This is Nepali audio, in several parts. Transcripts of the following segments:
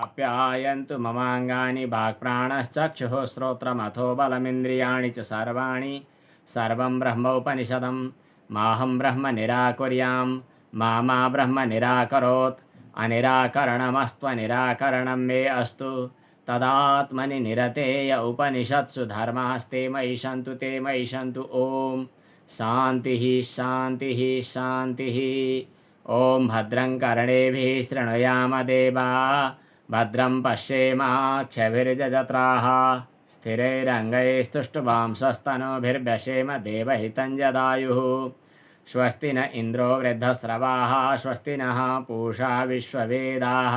आप्यायन्तु ममाङ्गानि वाक्प्राणश्चक्षुः श्रोत्रमथो बलमिन्द्रियाणि च सर्वाणि सर्वं ब्रह्मोपनिषदं माहं ब्रह्म निराकुर्यां मा ब्रह्म निराकरोत् अनिराकरणमस्त्वनिराकरणं मे अस्तु तदात्मनि निरतेय उपनिषत्सु धर्मास्ते मयि सन्तु ते मयि सन्तु ॐ शान्तिः शान्तिः शान्तिः ॐ भद्रं कर्णेभिः शृणुयाम देवा भद्रं पश्येमाक्षभिर्यजत्राः स्थिरैरङ्गैस्तुष्टुवांसस्तनूभिर्व्यशेम देवहितं यदायुः स्वस्ति न इन्द्रो वृद्धस्रवाः स्वस्ति नः पूषा विश्ववेदाः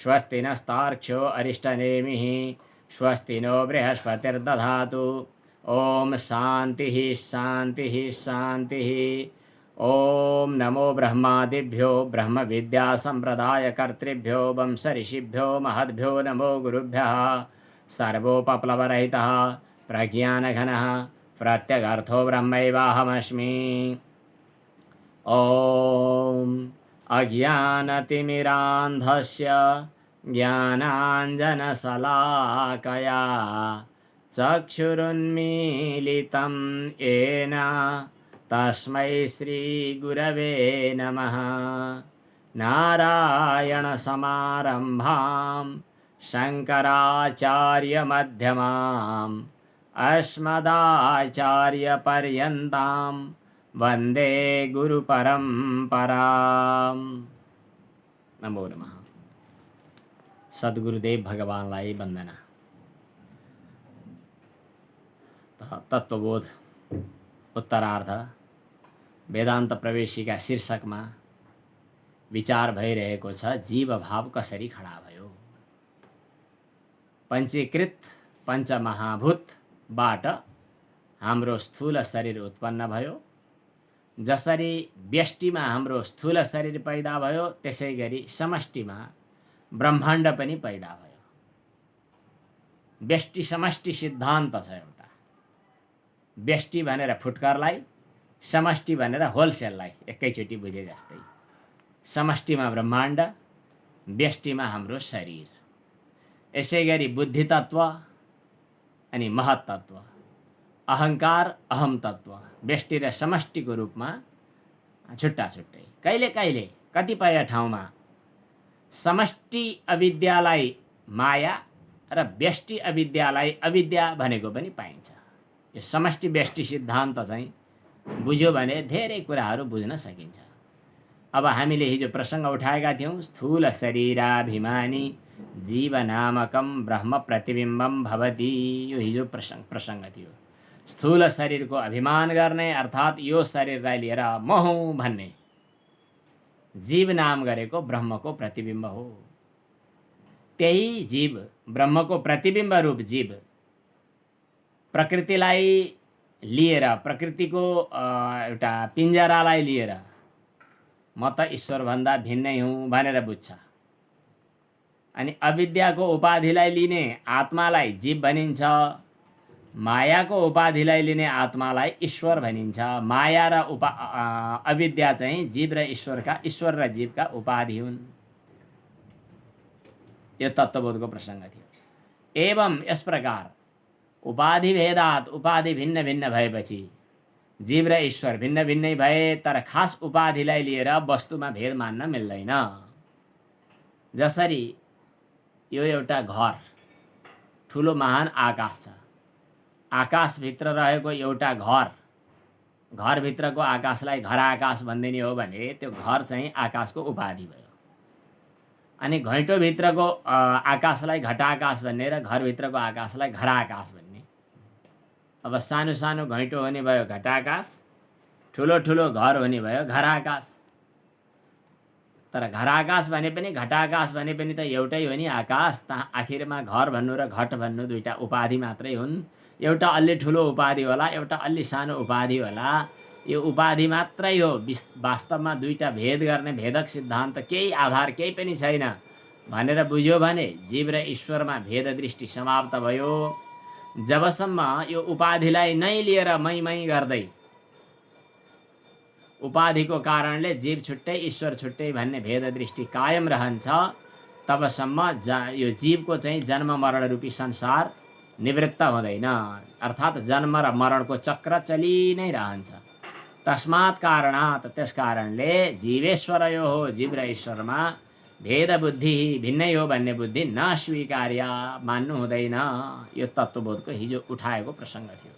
स्वस्ति नस्तार्क्ष्यो अरिष्टनेमिः स्वस्ति नो बृहस्पतिर्दधातु ॐ शान्तिः शान्तिः शान्तिः ॐ नमो ब्रह्मादिभ्यो ब्रह्मविद्यासम्प्रदायकर्तृभ्यो वंशऋषिभ्यो महद्भ्यो नमो गुरुभ्यः सर्वोपप्लवरहितः प्रज्ञानघनः प्रत्यगर्थो ब्रह्मैवाहमस्मि ॐ अज्ञानतिमिरान्धस्य ज्ञानाञ्जनशलाकया चक्षुरुन्मीलितं येन तस्मै श्रीगुरवे नमः नारायणसमारम्भां शङ्कराचार्यमध्यमाम् अस्मदाचार्यपर्यन्तां वन्दे गुरुपरम्पराम् नमो नमः। सद्गुरुदेव भगवानलाई वन्दना। तत्त्वबोध उत्तरार्ध वेदान्त प्रवेशिका शीर्षकमा विचार भइरहेको छ जीव भाव कसरी खडा भयो। पञ्चीकृत पञ्चमहाभूतबाट हाम्रो स्थूल शरीर उत्पन्न भयो। जसरी व्यष्टिमा हाम्रो स्थूल शरीर पैदा भयो त्यसै गरी समष्टिमा ब्रह्माण्ड पनि पैदा भयो। व्यष्टि समष्टि सिद्धान्त छ एउटा। व्यष्टि भनेर फुटकरलाई, समष्टि भनेर होलसेललाई एकैचोटि बुझे जस्तै। समष्टिमा ब्रह्माण्ड, व्यष्टिमा हाम्रो शरीर। यसै गरी बुद्धि तत्व अनि महत तत्व, अहङ्कार अहम तत्व व्यष्टि र समष्टिको रूपमा छुट्टा छुट्टै। कहिले कहिले कतिपय ठाउँमा समष्टि अविद्यालाई माया र व्यष्टि अविद्यालाई अविद्या भनेको पनि पाइन्छ। यो समष्टि व्यष्टि सिद्धान्त चाहिँ बुझ्यो भने धेरै कुराहरू बुझ्न सकिन्छ। अब हामीले हिजो प्रसङ्ग उठाएका थियौँ, स्थूल शरीराभिमानी जीवनामकं ब्रह्म प्रतिबिम्बं भवति। यो हिजो प्रसङ्ग थियो। स्थूल शरीरको अभिमान गर्ने अर्थात् यो शरीरलाई लिएर म हुँ भन्ने जीव नाम गरेको ब्रह्मको प्रतिबिम्ब हो। त्यही जीव, ब्रह्मको प्रतिबिम्ब रूप जीव प्रकृतिलाई लिएर, प्रकृतिको एउटा पिञ्जरालाई लिएर म त ईश्वरभन्दा भिन्नै हुँ भनेर बुझ्छ। अनि अविद्याको उपाधिलाई लिने आत्मालाई जीव भनिन्छ, मायाको उपाधिलाई लिने आत्मालाई ईश्वर भनिन्छ। माया र अविद्या चाहिँ जीव र ईश्वरका, ईश्वर र जीवका उपाधि हुन्। यो तत्त्वबोधको प्रसङ्ग थियो। एवं यस प्रकार उपाधि भेदात, उपाधि भिन्न भिन्न भएपछि जीव र ईश्वर भिन्न भिन्नै भए, तर खास उपाधिलाई लिएर वस्तुमा भेद मान्न मिल्दैन। जसरी यो एउटा घर, ठुलो महान आकाश छ। आकाशभित्र रहेको एउटा घर, घरभित्रको आकाशलाई घर आकाश भनिदिने हो भने त्यो घर चाहिँ आकाशको उपाधि भयो। अनि घैँटोभित्रको आकाशलाई घटाकाश भन्ने र घरभित्रको आकाशलाई घर आकाश भन्ने। अब सानो सानो घैँटो हुने भयो घटाकाश, ठुलो ठुलो घर हुने भयो घर आकाश। तर घर आकाश भने पनि घटाकाश भने पनि त एउटै हो नि आकाश। त आखिरमा घर भन्नु र घट भन्नु दुईटा उपाधि मात्रै हुन्। एउटा अलि ठुलो उपाधि होला, एउटा अलि सानो उपाधि होला। यो उपाधि मात्रै हो। वास्तवमा दुईटा भेद गर्ने भेदक सिद्धान्त केही आधार केही पनि छैन भनेर बुझ्यो भने जीव र ईश्वरमा भेद दृष्टि समाप्त भयो। जबसम्म यो उपाधिलाई नै लिएर मै गर्दै उपाधिको कारणले जीव छुट्टै ईश्वर छुट्टै भन्ने भेद दृष्टि कायम रहन्छ, तबसम्म यो जीवको चाहिँ जन्म मरण रूपी संसार निवृत्त हुँदैन, अर्थात् जन्म र मरणको चक्र चलि नै रहन्छ। तस्मात् कारणात्, त्यस कारणले जीवेश्वरयो हो, जीव र ईश्वरमा भेद बुद्धि भिन्नै हो भन्ने बुद्धि नस्वीकार्य, मान्नु हुँदैन। यो तत्त्वबोधको हिजो उठाएको प्रसङ्ग थियो।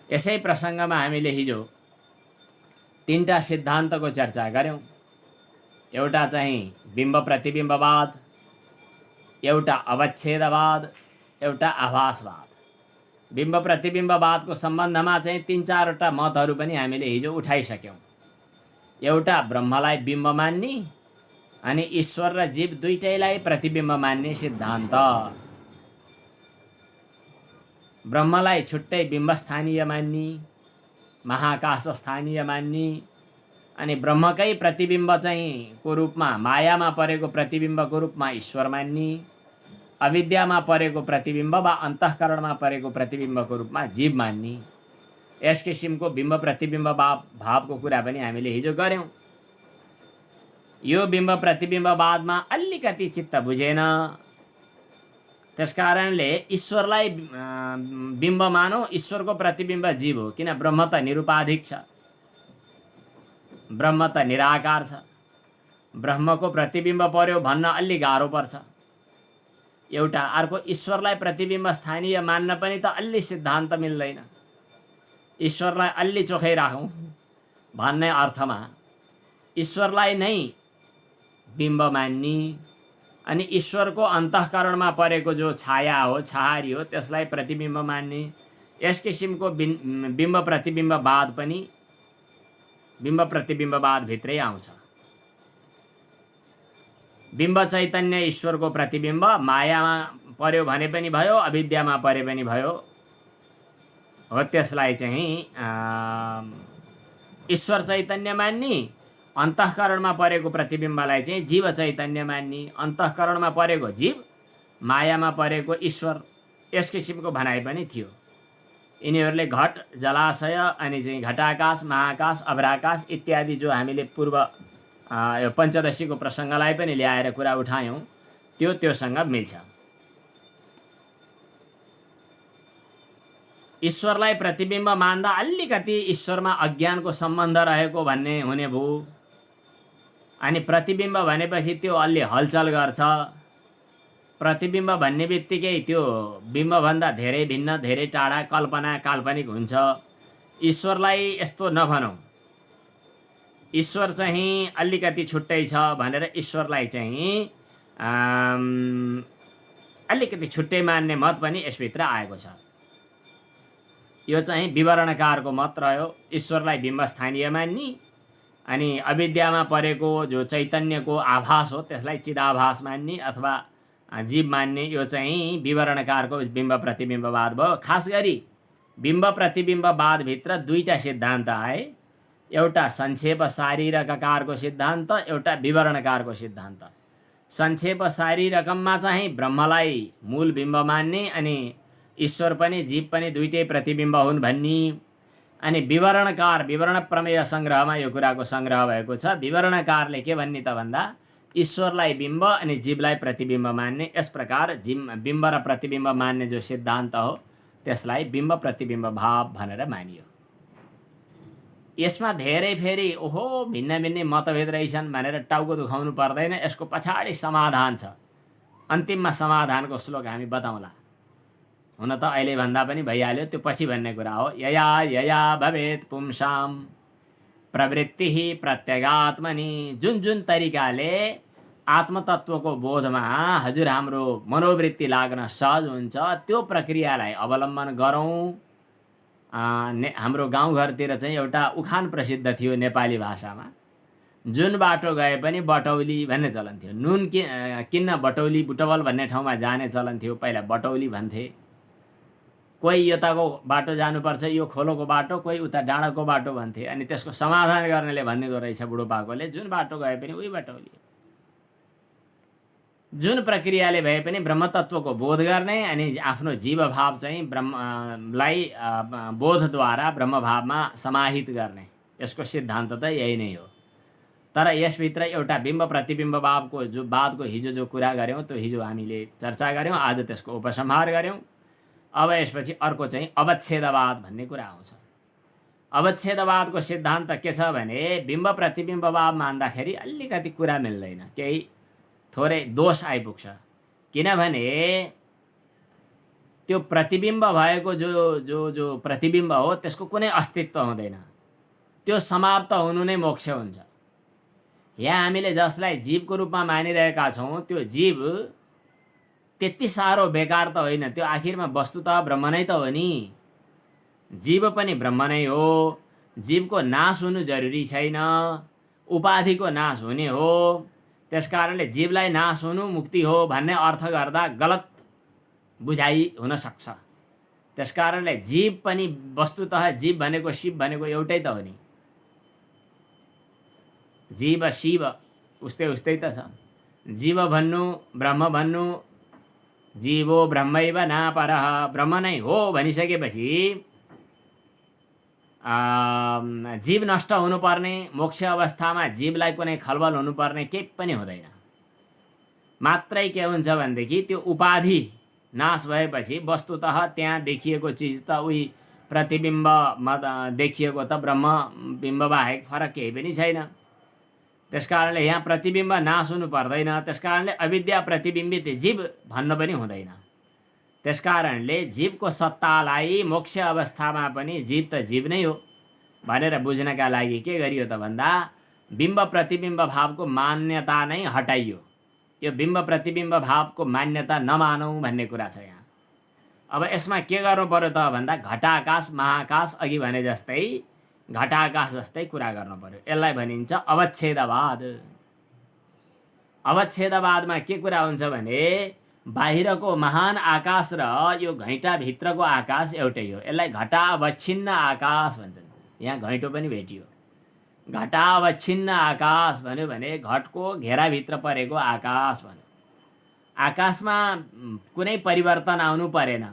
यसै प्रसङ्गमा हामीले हिजो 3टा सिद्धान्तको चर्चा गऱ्यौँ। एउटा चाहिँ बिम्ब प्रतिबिम्बवाद, एउटा अवच्छेदवाद, एउटा आभासवाद। बिम्ब प्रतिबिम्बवादको सम्बन्धमा चाहिँ 3-4वटा मतहरू पनि हामीले हिजो उठाइसक्यौँ। एउटा ब्रह्मलाई बिम्ब मान्ने, अनि ईश्वर र जीव दुईटैलाई प्रतिबिम्ब मान्ने सिद्धान्त। ब्रह्मलाई छुट्टै बिम्बस्थानीय मान्ने, महाकाश स्थानीय मान्ने, अनि ब्रह्मकै प्रतिबिम्ब चाहिँ को रूपमा, मायामा परेको प्रतिबिम्बको रूपमा ईश्वर मान्ने, अविद्यामा परेको प्रतिबिम्ब वा अन्तःकरणमा परेको प्रतिबिम्बको रूपमा जीव मान्ने। यस किसिमको बिम्ब प्रतिबिम्ब भावको कुरा पनि हामीले हिजो गऱ्यौँ। यो बिम्ब प्रतिबिम्बवादमा अलिकति चित्त बुझेन, त्यसकारणले ईश्वरलाई बिम्ब मानौँ, ईश्वरको प्रतिबिम्ब जीव हो। किन? ब्रह्म त निरुपाधिक छ, ब्रह्म त निराकार छ। ब्रह्मको प्रतिबिम्ब पर्यो भन्न अलि गाह्रो पर्छ एउटा। अर्को, ईश्वरलाई प्रतिबिम्ब स्थानीय मान्न पनि त अलि सिद्धान्त मिल्दैन। ईश्वरलाई अलि चोखै राखौँ भन्ने अर्थमा ईश्वरलाई नै बिम्ब मान्ने, अनि ईश्वरको अन्तःकरणमा परेको जो छाया हो, छहारी हो, त्यसलाई प्रतिबिम्ब मान्ने। यस किसिमको बिम्ब प्रतिबिम्बवाद पनि बिम्ब प्रतिबिम्बवाद भित्रै आउँछ। बिम्ब चैतन्य ईश्वरको प्रतिबिम्ब मायामा पर्यो भने पनि भयो, अविद्यामा परे पनि भयो हो, त्यसलाई चाहिँ ईश्वर चैतन्य मान्ने। अन्तःकरणमा परेको प्रतिबिम्बलाई चाहिँ जीव चैतन्य मान्ने। अन्तःकरणमा परेको जीव, मायामा परेको ईश्वर, यस किसिमको भनाइ पनि थियो। यिनीहरूले घट, जलाशय, अनि चाहिँ घटाकाश, महाकाश, अभ्राकाश इत्यादि जो हामीले पूर्व यो पञ्चदशीको प्रसङ्गलाई पनि ल्याएर कुरा उठायौँ, त्योसँग मिल्छ। ईश्वरलाई प्रतिबिम्ब मान्दा अलिकति ईश्वरमा अज्ञानको सम्बन्ध रहेको भन्ने हुने भयो। अनि प्रतिबिम्ब भनेपछि त्यो अलि हलचल गर्छ। प्रतिबिम्ब भन्ने बित्तिकै त्यो बिम्बभन्दा धेरै भिन्न, धेरै टाढा, कल्पना, काल्पनिक हुन्छ। ईश्वरलाई यस्तो नभनौँ, ईश्वर चाहिँ अलिकति छुट्टै छ भनेर ईश्वरलाई चाहिँ अलिकति छुट्टै मान्ने मत पनि यसभित्र आएको छ। यो चाहिँ विवरणकारको मत रह्यो। ईश्वरलाई बिम्बस्थानीय मान्ने, अनि अविद्यामा परेको जो चैतन्यको आभास हो त्यसलाई चिदाभास मान्ने अथवा जीव मान्ने। यो चाहिँ विवरणकारको बिम्ब प्रतिबिम्बवाद भयो। खास गरी बिम्ब प्रतिबिम्बवादभित्र 2टा सिद्धान्त आए। एउटा संक्षेप शारीरककारको सिद्धान्त, एउटा विवरणकारको सिद्धान्त। संक्षेप शारीरकममा चाहिँ ब्रह्मलाई मूल बिम्ब मान्ने, अनि ईश्वर पनि जीव पनि दुईटै प्रतिबिम्ब हुन् भन्ने। अनि विवरणकार, विवरण प्रमेय सङ्ग्रहमा यो कुराको सङ्ग्रह भएको छ। विवरणकारले के भन्ने त भन्दा ईश्वरलाई बिम्ब अनि जीवलाई प्रतिबिम्ब मान्ने। यस प्रकार बिम्ब र प्रतिबिम्ब मान्ने जो सिद्धान्त हो त्यसलाई बिम्ब प्रतिबिम्ब भाव भनेर मानियो। यसमा धेरै फेरि ओहो भिन्न भिन्नै मतभेद रहेछन् भनेर टाउको दुखाउनु पर्दैन। यसको पछाडि समाधान छ। अन्तिममा समाधानको श्लोक हामी बताउँला। हुन त अहिले भन्दा पनि भइहाल्यो, त्यो पछि भन्ने कुरा हो। यया यया भवेत् पुंसां प्रवृत्तिः प्रत्यगात्मनि। जुन जुन तरिकाले आत्मतत्वको बोधमा हजुर हाम्रो मनोवृत्ति लाग्न सहज हुन्छ, त्यो प्रक्रियालाई अवलम्बन गरौँ। हाम्रो गाउँघरतिर चाहिँ एउटा उखान प्रसिद्ध थियो नेपाली भाषामा, जुन बाटो गए पनि बटौली भन्ने चलन थियो। नुन किन्न बटौली, बुटवल भन्ने ठाउँमा जाने चलन थियो। पहिला बटौली भन्थे। कोही यताको बाटो जानुपर्छ, यो खोलोको बाटो, कोही उता डाँडाको बाटो भन्थे। अनि त्यसको समाधान गर्नेले भनिदिँदो रहेछ बुढोपाकोले, जुन बाटो गए पनि उही बटौली। जुन प्रक्रियाले भए पनि ब्रह्मतत्वको बोध गर्ने, अनि आफ्नो जीवभाव चाहिँ ब्रह्मलाई बोधद्वारा ब्रह्मभावमा समाहित गर्ने, यसको सिद्धान्त त यही नै हो। तर यसभित्र एउटा बिम्ब प्रतिबिम्ब वादको हिजो जो कुरा गऱ्यौँ त्यो हिजो हामीले चर्चा गऱ्यौँ, आज त्यसको उपसंहार गऱ्यौँ। अब यसपछि अर्को चाहिँ अवच्छेदवाद भन्ने कुरा आउँछ। अवच्छेदवादको सिद्धान्त के छ भने बिम्ब प्रतिबिम्बवाद मान्दाखेरि अलिकति कुरा मिल्दैन, केही थोरै दोष आइपुग्छ। किनभने त्यो प्रतिबिम्ब भएको जो जो जो प्रतिबिम्ब हो त्यसको कुनै अस्तित्व हुँदैन, त्यो समाप्त हुनु नै मोक्ष हुन्छ। यहाँ हामीले जसलाई जीवको रूपमा मानिरहेका छौँ त्यो जीव त्यति साह्रो बेकार त होइन, त्यो आखिरमा वस्तुतः ब्रह्म नै त हो नि। जीव पनि ब्रह्म नै हो, जीवको नाश हुनु जरुरी छैन, उपाधिको नाश हुने हो। त्यसकारणले जीवलाई नाश हुनु मुक्ति हो भन्ने अर्थ गर्दा गलत बुझाइ हुन सक्छ। त्यसकारणले जीव पनि वस्तुतः जीव भनेको शिव भनेको एउटै त हो नि। जीव शिव उस्तै उस्तै त छ। जीव भन्नु ब्रह्म भन्नु, जीवो ब्रह्मैव नापरः, ब्रह्म नै हो भनिसकेपछि जीव नष्ट हुनुपर्ने, मोक्ष अवस्थामा जीवलाई कुनै खलबल हुनुपर्ने केही पनि हुँदैन। मात्रै के हुन्छ भनेदेखि त्यो उपाधि नाश भएपछि वस्तुतः त्यहाँ देखिएको चिज त उही प्रतिबिम्बमा देखिएको त ब्रह्म बिम्ब बाहेक फरक केही पनि छैन। त्यसकारणले यहाँ प्रतिबिम्ब नाश हुनु पर्दैन, त्यसकारणले अविद्या प्रतिबिम्बित जीव भन्न पनि हुँदैन। त्यसकारणले जीवको सत्तालाई मोक्ष अवस्थामा पनि जीव त जीव नै हो भनेर बुझ्नका लागि के गरियो त भन्दा बिम्ब प्रतिबिम्ब भावको मान्यता नै हटाइयो। यो बिम्ब प्रतिबिम्ब भावको मान्यता नमानौँ भन्ने कुरा छ यहाँ। अब यसमा के गर्नु पर्यो त भन्दा घटाकाश महाकाश अघि भने जस्तै घटाकाश जस्तै कुरा गर्नु पर्यो। यसलाई भनिन्छ अवच्छेदवाद। अवच्छेदवादमा के कुरा हुन्छ भने बाहिरको महान आकाश र यो घैँटाभित्रको आकाश एउटै हो। यसलाई घटावच्छिन्न आकाश भन्छन्। यहाँ घैँटो पनि भेटियो। घटावच्छिन्न आकाश भन्यो भने घटको घेराभित्र परेको आकाश भन्यो। आकाशमा कुनै परिवर्तन आउनु परेन,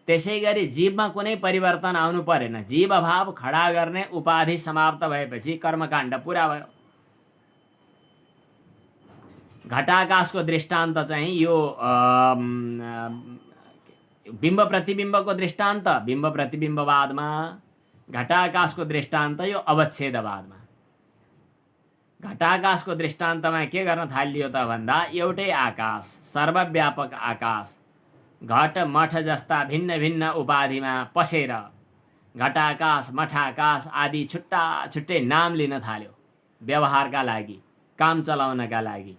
त्यसै गरी जीवमा कुनै परिवर्तन आउनु परेन। जीव अभाव खडा गर्ने उपाधि समाप्त भएपछि कर्मकाण्ड पुरा भयो। घटाकाशको दृष्टान्त चाहिँ यो बिम्ब प्रतिबिम्बको दृष्टान्त बिम्ब प्रतिबिम्बवादमा, घटाकाशको दृष्टान्त यो अवच्छेदवादमा। घटाकाशको दृष्टान्तमा के गर्न थालियो त भन्दा एउटै आकाश, सर्वव्यापक आकाश घट मठ जस्ता भिन्न भिन्न उपाधिमा पसेर घटाकाश मठाकाश आदि छुट्टा छुट्टै नाम लिन थाल्यो व्यवहारका लागि, काम चलाउनका लागि।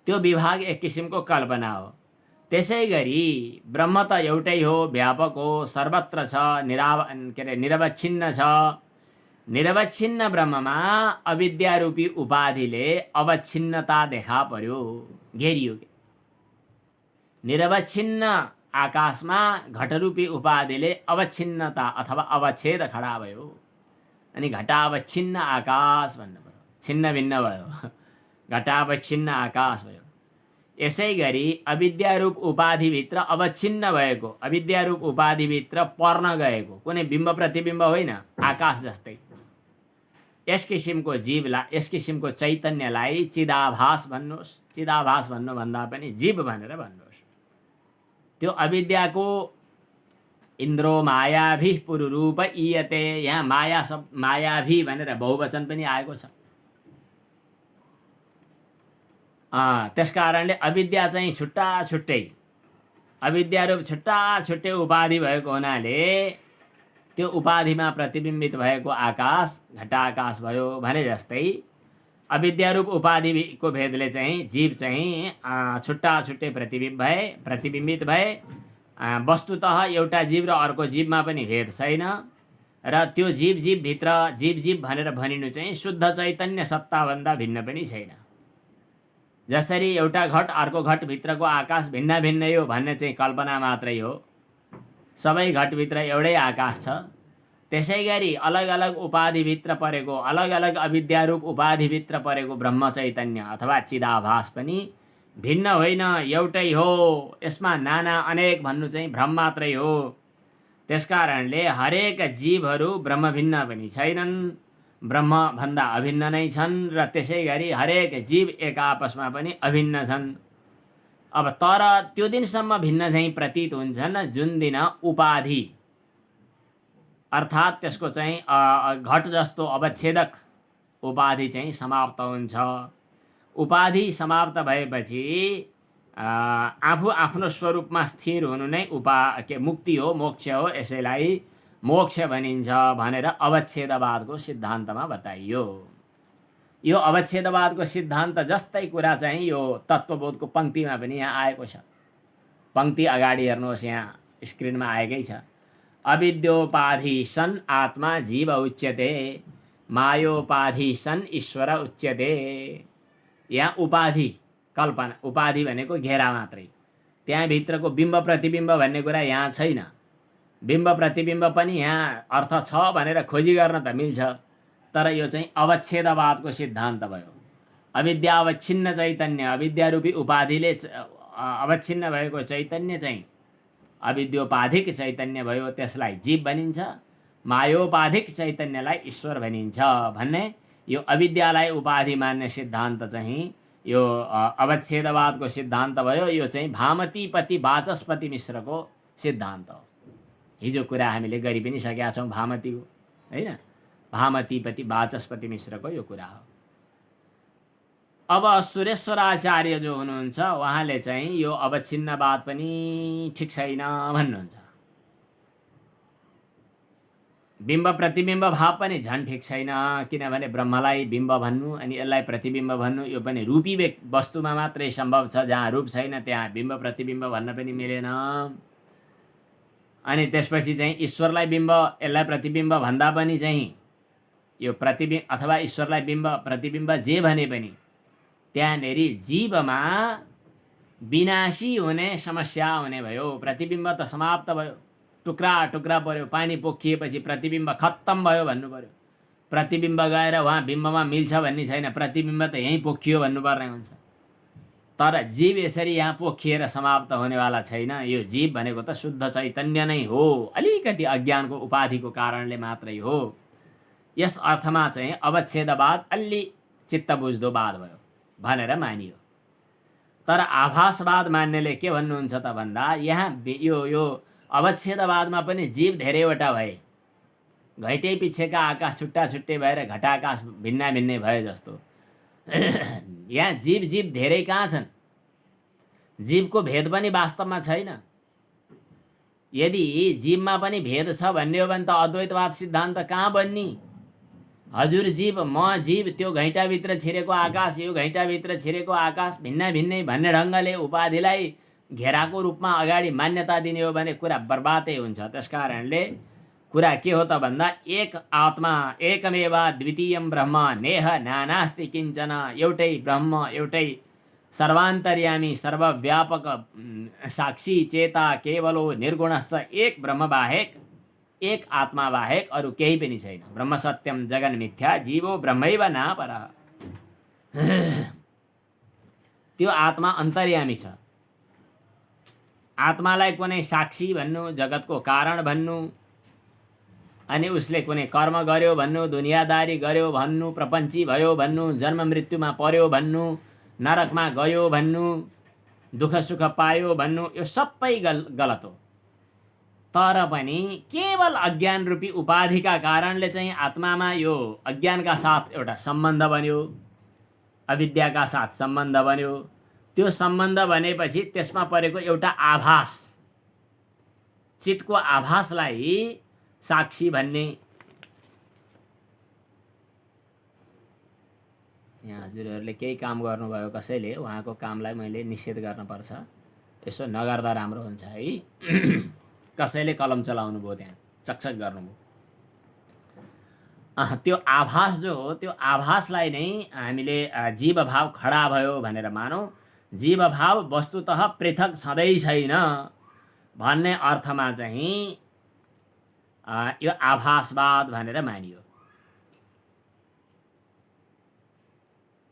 त्यो विभाग एक किसिमको कल्पना हो। त्यसै गरी ब्रह्म त एउटै हो, व्यापक हो, सर्वत्र छ, निरवच्छिन्न छ। निरवच्छिन्न ब्रह्ममा अविद्यारूपी उपाधिले अवच्छिन्नता देखा पर्यो, घेरियो। निरवच्छिन्न आकाशमा घटरूपी उपाधिले अवच्छिन्नता अथवा अवच्छेद खडा भयो। अनि घटावच्छिन्न आकाश भन्नु पर्यो, छिन्न भिन्न भयो, घटावच्छिन्न आकाश भयो। यसै गरी अविद्यारूप उपाधिभित्र अवच्छिन्न भएको, अविद्यारूप उपाधिभित्र पर्न गएको कुनै बिम्ब प्रतिबिम्ब होइन, आकाश जस्तै यस किसिमको जीवलाई, यस किसिमको चैतन्यलाई चिदाभास भन्नुहोस्। चिदाभास भन्नुभन्दा पनि जीव भनेर भन्नुहोस्। त्यो अविद्याको इन्द्रो मायाभि पुरुरूप इयते, यहाँ मायाभि भनेर बहुवचन पनि आएको छ। त्यसकारणले अविद्या चाहिँ छुट्टा छुट्टै, अविद्यारूप छुट्टा छुट्टै उपाधि भएको हुनाले त्यो उपाधिमा प्रतिबिम्बित भएको आकाश घटाकाश भयो भने जस्तै अविद्यारूप उपाधिको भेदले चाहिँ जीव चाहिँ छुट्टा छुट्टै प्रतिबिम्बित भए। वस्तुतः एउटा जीव र अर्को जीवमा पनि भेद छैन र त्यो जीवभित्र जीव भनेर भनिनु चाहिँ शुद्ध चैतन्य सत्ताभन्दा भिन्न पनि छैन। जसरी एउटा घट अर्को घटभित्रको आकाश भिन्न भिन्नै हो भन्ने चाहिँ कल्पना मात्रै हो, सबै घटभित्र एउटै आकाश छ। त्यसै गरी अलग अलग उपाधिभित्र परेको, अलग अलग अविद्यारूप उपाधिभित्र परेको ब्रह्म चैतन्य अथवा चिदाभास पनि भिन्न होइन, एउटै हो। यसमा नाना अनेक भन्नु चाहिँ भ्रम मात्रै हो। त्यसकारणले हरेक जीवहरू ब्रह्म भिन्न पनि छैनन् ब्रह्मभन्दा अभिन्न नै छन् र त्यसै गरी हरेक जीव एक आपसमा पनि अभिन्न छन्। अब तर त्यो दिनसम्म भिन्न झैँ प्रतीत हुन्छन् जुन दिन उपाधि अर्थात् त्यसको चाहिँ घट जस्तो अवच्छेदक उपाधि चाहिँ समाप्त हुन्छ। उपाधि समाप्त भएपछि आफू आफ्नो स्वरूपमा स्थिर हुनु नै मुक्ति हो, मोक्ष हो। यसैलाई मोक्ष भनिन्छ भनेर अवच्छेदवादको सिद्धान्तमा बताइयो। यो अवच्छेदवादको सिद्धान्त जस्तै कुरा चाहिँ यो तत्त्वबोधको पङ्क्तिमा पनि यहाँ आएको छ। पङ्क्ति अगाडि हेर्नुहोस्, यहाँ स्क्रिनमा आएकै छ। अविद्योपाधि सन् आत्मा जीव उच्यते, मायोपाधि सन् ईश्वर उच्यते। यहाँ उपाधि कल्पना, उपाधि भनेको घेरा मात्रै, त्यहाँभित्रको बिम्ब प्रतिबिम्ब भन्ने कुरा यहाँ छैन। बिम्ब प्रतिबिम्ब पनि यहाँ अर्थ छ भनेर खोजी गर्न त मिल्छ, तर यो चाहिँ अवच्छेदवादको सिद्धान्त भयो। अविद्या अवच्छिन्न चैतन्य, अविद्यारूपी उपाधिले अवच्छिन्न भएको चैतन्य चाहिँ अविद्योपाधिक चैतन्य भयो, त्यसलाई जीव भनिन्छ। मायोपाधिक चैतन्यलाई ईश्वर भनिन्छ भन्ने यो अविद्यालाई उपाधि मान्ने सिद्धान्त चाहिँ यो अवच्छेदवादको सिद्धान्त भयो। यो चाहिँ भामतीपति वाचस्पति मिश्रको सिद्धान्त हो। हिजो कुरा हामीले गरि पनि सकेका छौँ भामतीको, होइन? भामतीपति वाचस्पति मिश्रको यो कुरा हो। अब सुरेश्वराचार्य जो हुनुहुन्छ उहाँले चाहिँ यो अवच्छिन्नवाद पनि ठिक छैन भन्नुहुन्छ। बिम्ब प्रतिबिम्ब भाव पनि झन् ठिक छैन, किनभने ब्रह्मलाई बिम्ब भन्नु अनि यसलाई प्रतिबिम्ब भन्नु यो पनि रूपी वस्तुमा मात्रै सम्भव छ। जहाँ रूप छैन त्यहाँ बिम्ब प्रतिबिम्ब भन्न पनि मिलेन। अनि त्यसपछि चाहिँ ईश्वरलाई बिम्ब यसलाई प्रतिबिम्ब भन्दा पनि चाहिँ यो प्रतिबिम्ब अथवा ईश्वरलाई बिम्ब प्रतिबिम्ब जे भने पनि त्यहाँनेरि जीवमा विनाशी हुने समस्या हुने भयो। प्रतिबिम्ब त समाप्त भयो, टुक्रा टुक्रा पर्यो, पानी पोखिएपछि प्रतिबिम्ब खत्तम भयो भन्नु पर्यो। प्रतिबिम्ब गएर वहाँ बिम्बमा मिल्छ भन्ने छैन, प्रतिबिम्ब त यहीँ पोखियो भन्नुपर्ने हुन्छ। तर जीव यसरी यहाँ पोखिएर समाप्त हुनेवाला छैन। यो जीव भनेको त शुद्ध चैतन्य नै हो, अलिकति अज्ञानको उपाधिको कारणले मात्रै हो। यस अर्थमा चाहिँ अवच्छेदवाद अलि चित्त बुझ्दो वाद भयो भनेर मानियो। तर आभासवाद मान्नेले के भन्नुहुन्छ त भन्दा यहाँ यो अवच्छेदवादमा पनि जीव धेरैवटा भए, घैटे पिछेका आकाश छुट्टा छुट्टै भएर घटाकाश भिन्ना भिन्नै भए जस्तो यहाँ जीव धेरै कहाँ छन्? जीवको भेद पनि वास्तवमा छैन। यदि जीवमा पनि भेद छ भन्ने हो भने त अद्वैतवाद सिद्धान्त कहाँ बन्नी? हजुर जीव, म जीव, त्यो घैँटाभित्र छिरेको आकाश, यो घैँटाभित्र छिरेको आकाश भिन्ना भिन्नै भन्ने ढङ्गले उपाधिलाई घेराको रूपमा अगाडि मान्यता दिने हो भने कुरा बर्बादै हुन्छ। त्यसकारणले कुरा के हो त भन्दा एक आत्मा एकमेव द्वितीयम ब्रह्म नेह नानास्ति किञ्चन। एउटै ब्रह्म, एउटै सर्वान्तर्यामी सर्वव्यापक साक्षी चेता केवलो निर्गुणश्च एक ब्रह्म बाहेक, एक आत्मा बाहेक अरू केही पनि छैन। ब्रह्म सत्यम जगन मिथ्या जीवो ब्रह्मैव नापरः। त्यो आत्मा अन्तर्यामी छ। आत्मालाई कुनै साक्षी भन्नु, जगतको कारण भन्नु, अनि उसले कुनै कर्म गर्यो भन्नु, दुनियादारी गर्यो भन्नु, प्रपञ्ची भयो भन्नु, जन्म मृत्युमा पर्यो भन्नु, नरकमा गयो भन्नु, दुःख सुख पायो भन्नु, यो सबै गलत हो। तर पनि केवल अज्ञान रूपी उपाधिका कारणले चाहिँ आत्मामा यो अज्ञानका साथ एउटा सम्बन्ध बन्यो, अविद्याका साथ सम्बन्ध बन्यो। त्यो सम्बन्ध बनेपछि त्यसमा परेको एउटा आभास, चित्तको आभासलाई साक्षी भन्ने। यहाँ हजुरहरूले केही काम गर्नुभयो कसैले, उहाँको कामलाई मैले निषेध गर्नुपर्छ। यसो नगर्दा राम्रो हुन्छ है। कसैले कलम चलाउनु भयो, त्यहाँ चकचक गर्नुभयो। त्यो आभास जो हो, त्यो आभासलाई नै हामीले जीव भाव खडा भयो भनेर मानौँ। जीव भाव वस्तुतः पृथक छँदै छैन भन्ने अर्थमा चाहिँ यो आभासवाद भनेर मानियो।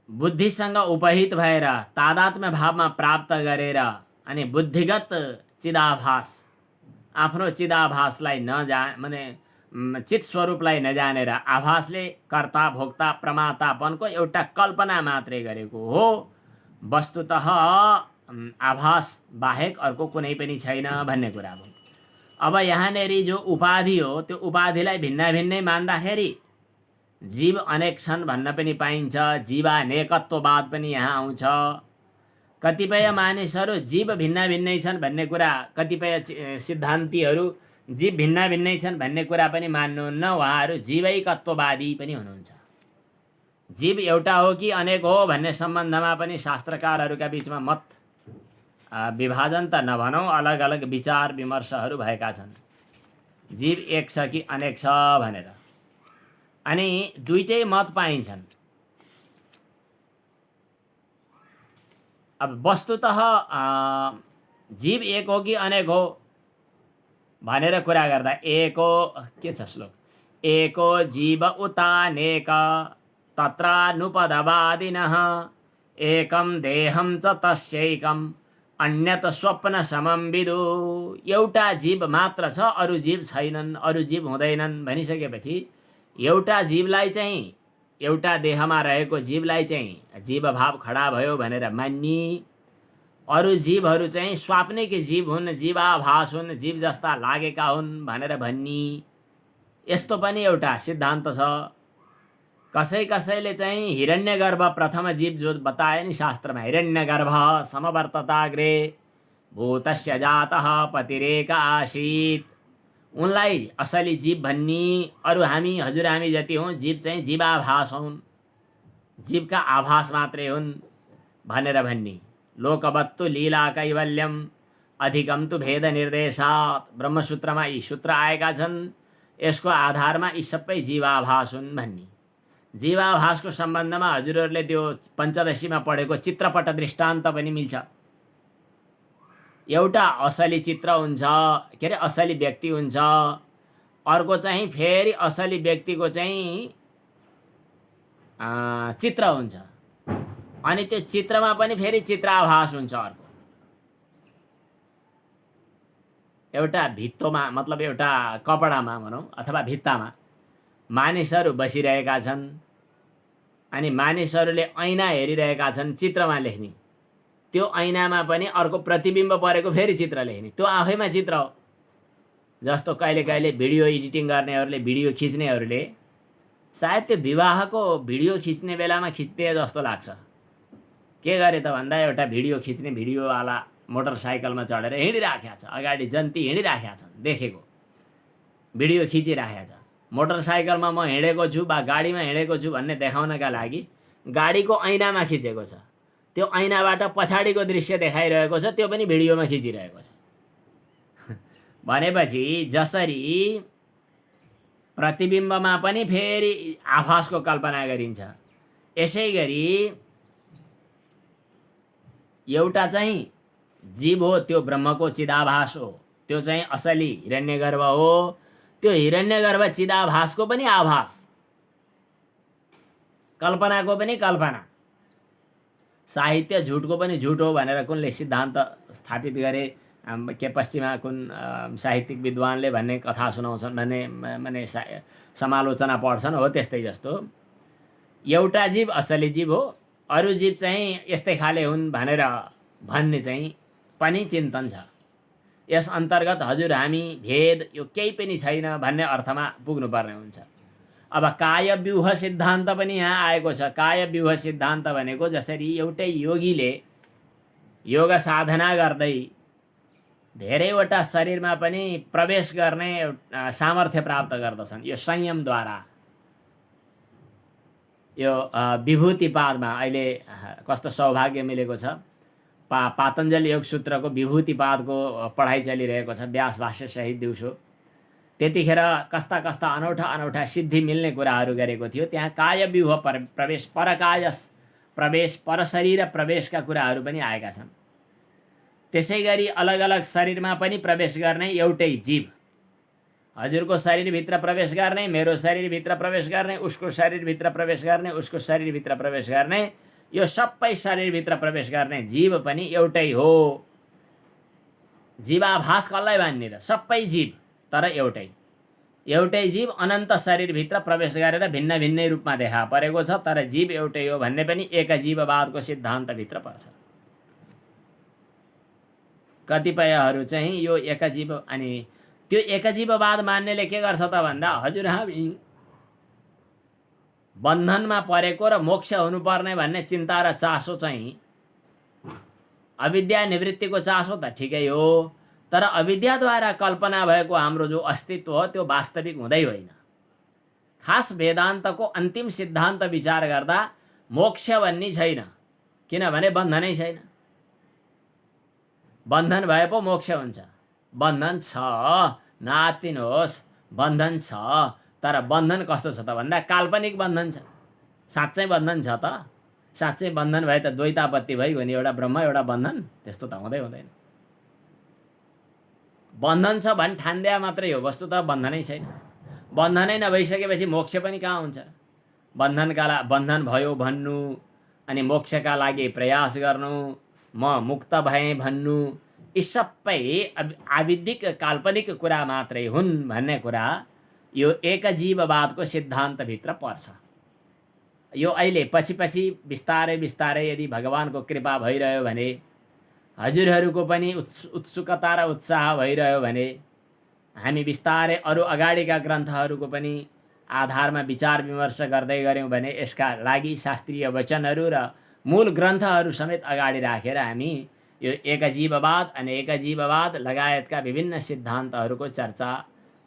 बुद्धिसँग उपहित भएर तादात्म्य भावमा प्राप्त गरेर अनि बुद्धिगत चिदाभास, आफ्नो चिदाभासलाई माने चित स्वरूपलाई नजानेर आभासले कर्ता भोक्ता प्रमातापनको एउटा कल्पना मात्रै गरेको हो। वस्तुतः आभास बाहेक अर्को कुनै पनि छैन भन्ने कुरा हो। अब यहाँनेरि जो उपाधि हो त्यो उपाधिलाई भिन्न भिन्नै मान्दाखेरि जीव अनेक छन् भन्न पनि पाइन्छ। जीवानेकत्ववाद पनि यहाँ आउँछ। कतिपय मानिसहरू जीव भिन्न भिन्नै छन् भन्ने कुरा, कतिपय सिद्धान्तीहरू जीव भिन्न भिन्नै छन् भन्ने कुरा पनि मान्नुहुन्न। उहाँहरू जीवैकत्ववादी पनि हुनुहुन्छ। जीव एउटा हो कि अनेक हो भन्ने सम्बन्धमा पनि शास्त्रकारहरूका बीचमा मत विभाजन त नभनौँ, अलग अलग विचार विमर्शहरू भएका छन्। जीव एक छ कि अनेक छ भनेर, अनि दुईटै मत पाइन्छन्। अब वस्तुतः जीव एक हो कि अनेक हो भनेर कुरा गर्दा एको के छ श्लोक, एको जीव उतानेक तत्रानुपदवादिनः एकम देहम च तस्यैकम अन्यत स्वप्न समम विदु। एउटा जीव मात्र छ, अरू जीव छैनन्, अरू जीव हुँदैनन् भनिसकेपछि एउटा जीवलाई चाहिँ, एउटा देहमा रहेको जीवलाई चाहिँ जीव भाव खडा भयो भनेर मान्ने, अरू जीवहरू चाहिँ स्वाप्निक जीव हुन्, जीवाभास हुन्, जीव जस्ता लागेका हुन् भनेर भन्ने, यस्तो पनि एउटा सिद्धान्त छ। कसै कसैले चाहिँ हिरण्यगर्भ प्रथम जीव जो बताए नि शास्त्रमा, हिरण्यगर्भ समवर्तताग्रे भूतस्य जातः पतिरेक आसीत्, उनलाई असली जीव भन्ने। अरू हामी हजुर हामी जति हौँ जीव चाहिँ जीवाभास हुन्, जीवका आभास मात्रै हुन् भनेर भन्ने। लोकवत्तु लीला कैवल्यम अधिकम तु भेद निर्देशात्, ब्रह्मसूत्रमा यी सूत्र आएका छन्। यसको आधारमा यी सबै जीवाभास हुन् भन्ने। जीवाभासको सम्बन्धमा हजुरहरूले त्यो पञ्चदशीमा पढेको चित्रपट दृष्टान्त पनि मिल्छ। एउटा असली चित्र हुन्छ, के अरे असली व्यक्ति हुन्छ, अर्को चाहिँ फेरि असली व्यक्तिको चाहिँ चित्र हुन्छ, अनि त्यो चित्रमा पनि फेरि चित्राभास हुन्छ। अर्को एउटा भित्तोमा, मतलब एउटा कपडामा भनौँ अथवा भित्तामा मानिसहरू बसिरहेका छन्, अनि मानिसहरूले ऐना हेरिरहेका छन् चित्रमा लेख्ने, त्यो ऐनामा पनि अर्को प्रतिबिम्ब परेको फेरि चित्र लेख्ने, त्यो आफैमा चित्र हो। जस्तो कहिले कहिले भिडियो एडिटिङ गर्नेहरूले, भिडियो खिच्नेहरूले सायद त्यो विवाहको भिडियो खिच्ने बेलामा खिच्दिए जस्तो लाग्छ। के गरे त भन्दा एउटा भिडियो खिच्ने भिडियोवाला मोटरसाइकलमा चढेर हिँडिराखेका छ, अगाडि जन्ती हिँडिराखेका छन्, देखेको भिडियो खिचिराखेका छ। मोटरसाइकलमा म हिँडेको छु वा गाडीमा हिँडेको छु भन्ने देखाउनका लागि गाडीको ऐनामा खिचेको छ, त्यो ऐनाबाट पछाडिको दृश्य देखाइरहेको छ, त्यो पनि भिडियोमा खिचिरहेको छ। भनेपछि जसरी प्रतिबिम्बमा पनि फेरि आभासको कल्पना गरिन्छ, यसै गरी एउटा चाहिँ जीव हो, त्यो ब्रह्मको चिदाभास हो, त्यो चाहिँ असली हिरण्यगर्भ हो। त्यो हिरण्यगर्भ चिदाभासको पनि आभास, कल्पनाको पनि कल्पना, साहित्य झुटको पनि झुट हो भनेर कुनले सिद्धान्त स्थापित गरे, के पश्चिमा कुन साहित्यिक विद्वानले भन्ने कथा सुनाउँछन्, भन्ने माने समालोचना पढ्छन्, हो त्यस्तै जस्तो एउटा जीव असली जीव हो, अरू जीव चाहिँ यस्तै खाले हुन् भनेर भन्ने चाहिँ पनि चिन्तन छ। यस अन्तर्गत हजुर हामी भेद यो केही पनि छैन भन्ने अर्थमा पुग्नुपर्ने हुन्छ। अब कायव्यूह सिद्धान्त पनि यहाँ आएको छ। कायव्यूह सिद्धान्त भनेको जसरी एउटै योगीले योग साधना गर्दै धेरैवटा शरीरमा पनि प्रवेश गर्ने सामर्थ्य प्राप्त गर्दछन्, यो संयमद्वारा। यो विभूतिपादमा अहिले कस्तो सौभाग्य मिलेको छ, पातञ्जल योग सूत्रको विभूतिपादको पढाइ चलिरहेको छ, व्यास भाष्य सहित दिउँसो। त्यतिखेर कस्ता कस्ता अनौठा अनौठा सिद्धि मिल्ने कुराहरू गरेको थियो। त्यहाँ कायव्यूह प्रवेश, परकाय प्रवेश, परशरीर प्रवेशका कुराहरू पनि आएका छन्। त्यसै गरी अलग अलग शरीरमा पनि प्रवेश गर्ने एउटै जीव, हजुरको शरीरभित्र प्रवेश गर्ने, मेरो शरीरभित्र प्रवेश गर्ने, उसको शरीरभित्र प्रवेश गर्ने, उसको शरीरभित्र प्रवेश गर्ने, यो सबै शरीरभित्र प्रवेश गर्ने जीव पनि एउटै हो। जीवाभास कसलाई भन्ने र सबै जीव तर एउटै। एउटै जीव अनन्त शरीरभित्र प्रवेश गरेर भिन्न भिन्नै रूपमा देखा परेको छ, तर जीव एउटै हो भन्ने पनि एकजीववादको सिद्धान्तभित्र पर्छ। कतिपयहरू चाहिँ यो एकजीव, अनि त्यो एकजीववाद मान्नेले के गर्छ त भन्दा, हजुर हामी बन्धनमा परेको र मोक्ष हुनुपर्ने भन्ने चिन्ता र चासो चाहिँ अविद्या निवृत्तिको चासो त ठिकै हो, तर अविद्याद्वारा कल्पना भएको हाम्रो जो अस्तित्व हो त्यो वास्तविक हुँदै होइन। खास वेदान्तको अन्तिम सिद्धान्त विचार गर्दा मोक्ष भन्ने छैन, किनभने बन्धनै छैन। बन्धन भए पो मोक्ष हुन्छ। बन्धन छ, नआत्तिनुहोस्, बन्धन छ, तर बन्धन कस्तो छ त भन्दा काल्पनिक बन्धन छ। साँच्चै बन्धन छ त? साँच्चै बन्धन भए त द्वैतापत्ति भइगयो नि, एउटा ब्रह्म एउटा बन्धन, त्यस्तो त हुँदै हुँदैन। बन्धन छ भन् ठान्दिया मात्रै हो, वस्तु त बन्धनै छैन। बन्धनै नभइसकेपछि मोक्ष पनि कहाँ हुन्छ? बन्धन भयो भन्नु, अनि मोक्षका लागि प्रयास गर्नु, म मुक्त भएँ भन्नु, यी सबै आविद्धिक काल्पनिक कुरा मात्रै हुन् भन्ने कुरा यो एकजीववादको सिद्धान्तभित्र पर्छ। यो अहिले पछि पछि बिस्तारै बिस्तारै यदि भगवानको कृपा भइरह्यो भने, हजुरहरूको पनि उत्सुकता र उत्साह भइरह्यो भने, हामी बिस्तारै अरू अगाडिका ग्रन्थहरूको पनि आधारमा विचार विमर्श गर्दै गऱ्यौँ भने यसका लागि शास्त्रीय वचनहरू र मूल ग्रन्थहरू समेत अगाडि राखेर हामी यो एकजीववाद अनि एकजीववाद लगायतका विभिन्न सिद्धान्तहरूको चर्चा,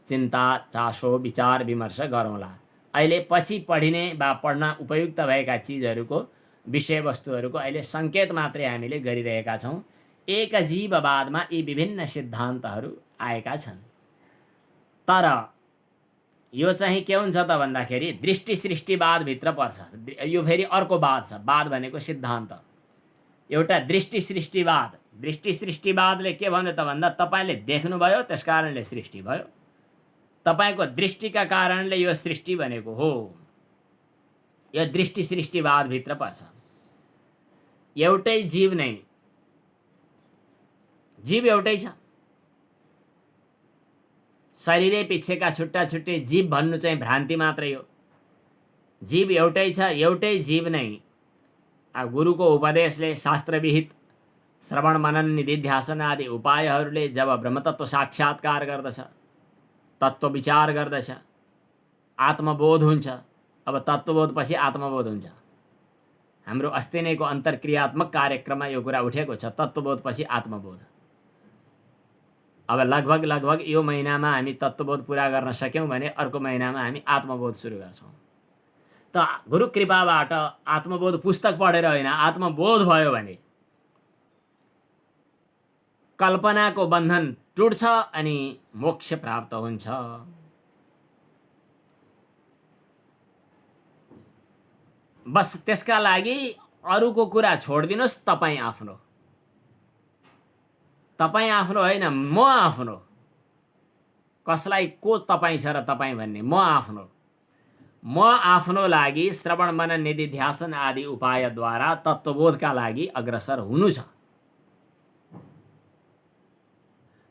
चिन्ता, चासो, विचार विमर्श गरौँला। अहिले पछि पढिने वा पढ्न उपयुक्त भएका चिजहरूको, विषयवस्तुहरूको अहिले सङ्केत मात्रै हामीले गरिरहेका छौँ। एकजीववादमा यी विभिन्न सिद्धान्तहरू आएका छन्, तर यो चाहिँ के हुन्छ त भन्दाखेरि दृष्टि सृष्टिवादभित्र पर्छ। यो फेरि अर्को वाद छ। वाद भनेको सिद्धान्त। एउटा दृष्टि सृष्टिवाद। दृष्टि सृष्टिवादले के भन्यो त भन्दा, तपाईँले देख्नुभयो त्यस कारणले सृष्टि भयो, तपाईँको दृष्टिका कारणले यो सृष्टि बनेको हो। यो दृष्टि सृष्टिवादभित्र पर्छ। एउटै जीव नै, जीव एउटै छ, शरीरै पिच्छेका छुट्टा छुट्टै जीव भन्नु चाहिँ भ्रान्ति मात्रै हो। जीव एउटै छ, एउटै जीव नै गुरुको उपदेशले, शास्त्रविहित श्रवण मनन निधिध्यासन आदि उपायहरूले जब ब्रह्मतत्व साक्षात्कार गर्दछ, तत्त्व विचार गर्दछ, आत्मबोध हुन्छ। अब तत्त्वबोधपछि आत्मबोध हुन्छ। हाम्रो अस्ति नैको अन्तर्क्रियात्मक कार्यक्रममा यो कुरा उठेको छ, तत्त्वबोधपछि आत्मबोध। अब लगभग यो महिनामा हामी तत्त्वबोध पुरा गर्न सक्यौँ भने अर्को महिनामा हामी आत्मबोध सुरु गर्छौँ। त गुरु कृपाबाट आत्मबोध पुस्तक पढेर होइन, आत्मबोध भयो भने कल्पनाको बन्धन टुट्छ अनि मोक्ष प्राप्त हुन्छ। बस त्यसका लागि अरूको कुरा छोडिदिनुहोस्, तपाईँ आफ्नो। तपाईँ आफ्नो होइन, म आफ्नो। कसलाई को तपाईँ छ र तपाईँ भन्ने, म आफ्नो। म आफ्नो लागि श्रवण मनन निधिध्यासन आदि उपायद्वारा तत्त्वबोधका लागि अग्रसर हुनु छ।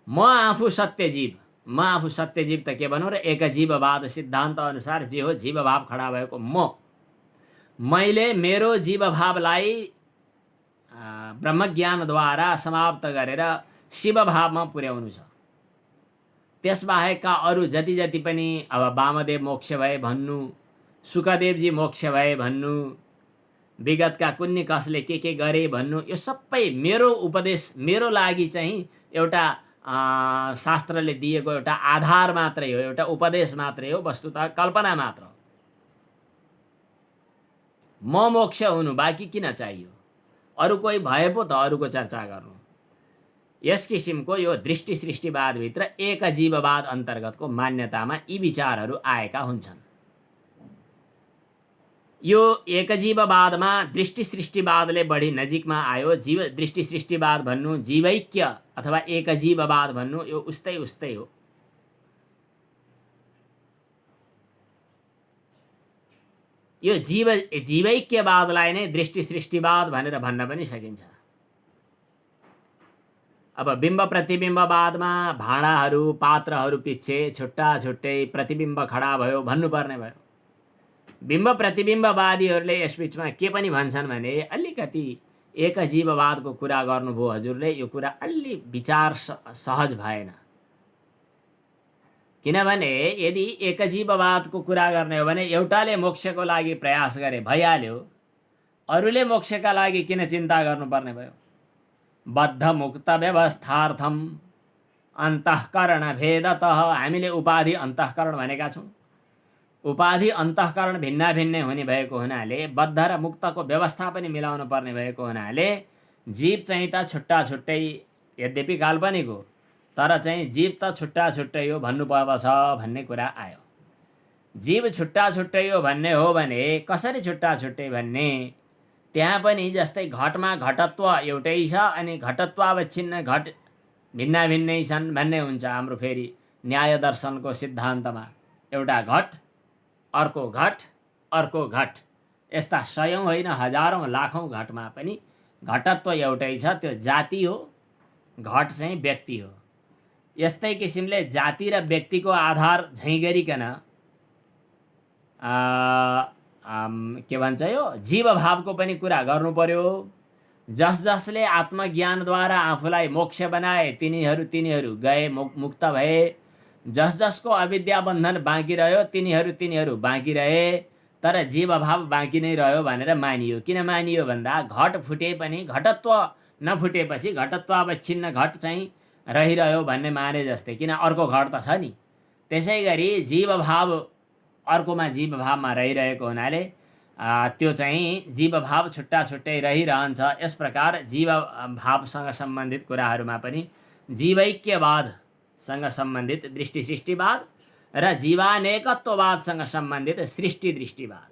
म आफू सत्यजीव। म आफू सत्यजीव त के भनौँ र, एकजीववाद सिद्धान्त अनुसार जे हो जीवभाव खडा भएको म, मैले मेरो जीवभावलाई ब्रह्मज्ञानद्वारा समाप्त गरेर शिवभावमा पुर्याउनु छ। त्यसबाहेकका अरू जति जति पनि, अब वामदेव मोक्ष भए भन्नु, सुखदेवजी मोक्ष भए भन्नु, विगतका कुन्नी कसले के गरे भन्नु, यो सबै मेरो उपदेश, मेरो लागि चाहिँ एउटा शास्त्रले दिएको एउटा आधार मात्रै हो, एउटा उपदेश मात्रै हो, वस्तुतः कल्पना मात्र। म मोक्ष हुनु बाँकी किन चाहियो? अरू कोही भए पो त अरूको चर्चा गर्नु। यस किसिमको यो दृष्टि सृष्टिवादभित्र एकजीववाद अन्तर्गतको मान्यतामा यी विचारहरू आएका हुन्छन्। यो एकजीववादमा दृष्टि सृष्टिवादले बढी नजिकमा आयो। जीव दृष्टि सृष्टिवाद भन्नु, जीवैक्य अथवा एकजीववाद भन्नु, यो उस्तै उस्तै हो। यो जीवैक्यवादलाई नै दृष्टि सृष्टिवाद भनेर भन्न पनि सकिन्छ। अब बिम्ब प्रतिबिम्बवादमा भाँडाहरू पात्रहरू पिच्छे छुट्टा छुट्टै प्रतिबिम्ब खडा भयो भन्नुपर्ने भयो। बिम्ब प्रतिबिम्बवादीहरूले यसबिचमा के पनि भन्छन् भने अलिकति एकजीववादको कुरा गर्नुभयो हजुरले, यो कुरा अलि विचार सहज भएन। किनभने यदि एकजीववादको कुरा गर्ने हो भने एउटाले मोक्षको लागि प्रयास गरे भइहाल्यो, अरूले मोक्षका लागि किन चिन्ता गर्नुपर्ने भयो? बद्ध मुक्त व्यवस्थार्थम अन्तःकरण भेदतः, हामीले उपाधि अन्तःकरण भनेका छौँ। उपाधि अन्तःकरण भिन्न भिन्नै हुने भएको हुनाले बद्ध र मुक्तको व्यवस्था पनि मिलाउनु पर्ने भएको हुनाले जीव चाहिँ त छुट्टा छुट्टै, यद्यपि काल्पनिक हो तर चाहिँ जीव त छुट्टा छुट्टै हो भन्नुपर्छ भन्ने कुरा आयो। जीव छुट्टा छुट्टै हो भन्ने हो भने कसरी छुट्टा छुट्टै भन्ने? त्यहाँ पनि जस्तै घटमा घटत्व एउटै छ अनि घटत्वावच्छिन्न घट भिन्न भिन्नै छन् भन्ने हुन्छ हाम्रो फेरि न्याय दर्शनको सिद्धान्तमा। एउटा घट, अर्को घट, अर्को घट, यस्ता सयौँ होइन हजारौँ लाखौँ घटमा पनि घटत्व एउटै छ, त्यो जाति हो, घट चाहिँ व्यक्ति हो। यस्तै किसिमले जाति र व्यक्तिको आधार झैँ गरिकन के भन्छ यो जीवभावको पनि कुरा गर्नु पर्यो। जस जसले आत्मज्ञानद्वारा आफूलाई मोक्ष बनाए तिनीहरू गए, मुक्त भए। जस जसको अविद्या बन्धन बाँकी रह्यो तिनीहरू बाँकी रहे, तर जीवभाव बाँकी नै रह्यो भनेर मानियो। किन मानियो भन्दा घट फुटे पनि घटत्व नफुटेपछि घटत्वावच्छिन्न घट चाहिँ रहिरह्यो भन्ने माने जस्तै, किन अर्को घट त छ नि। त्यसै गरी जीवभाव अर्कोमा जीवभावमा रहिरहेको हुनाले त्यो चाहिँ जीवभाव छुट्टा छुट्टै रहिरहन्छ। यस प्रकार जीवभावसँग सम्बन्धित कुराहरूमा पनि जीवैक्यवादसँग सम्बन्धित दृष्टि सृष्टिवाद र जीवानेकत्ववादसँग सम्बन्धित सृष्टि दृष्टिवाद।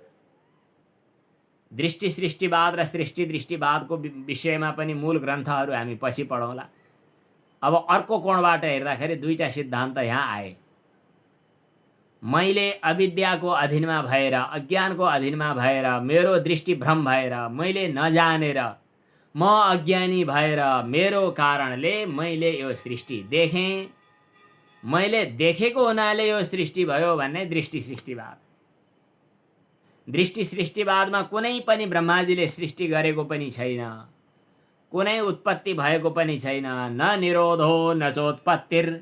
दृष्टि सृष्टिवाद र सृष्टि दृष्टिवादको विषयमा पनि मूल ग्रन्थहरू हामी पछि पढौँला। अब अर्को कोणबाट हेर्दाखेरि दुईटा सिद्धान्त यहाँ आए। मैले अविद्याको अधीनमा भएर, अज्ञानको अधीनमा भएर, मेरो दृष्टि भ्रम भएर, मैले नजानेर, म अज्ञानी भएर, मेरो कारणले मैले यो सृष्टि देखेँ, मैले देखेको हुनाले यो सृष्टि भयो भन्ने दृष्टि सृष्टिवाद। दृष्टि सृष्टिवादमा कुनै पनि ब्रह्माजीले सृष्टि गरेको पनि छैन, कुनै उत्पत्ति भएको पनि छैन। न निरोधो न चोत्पत्तिर्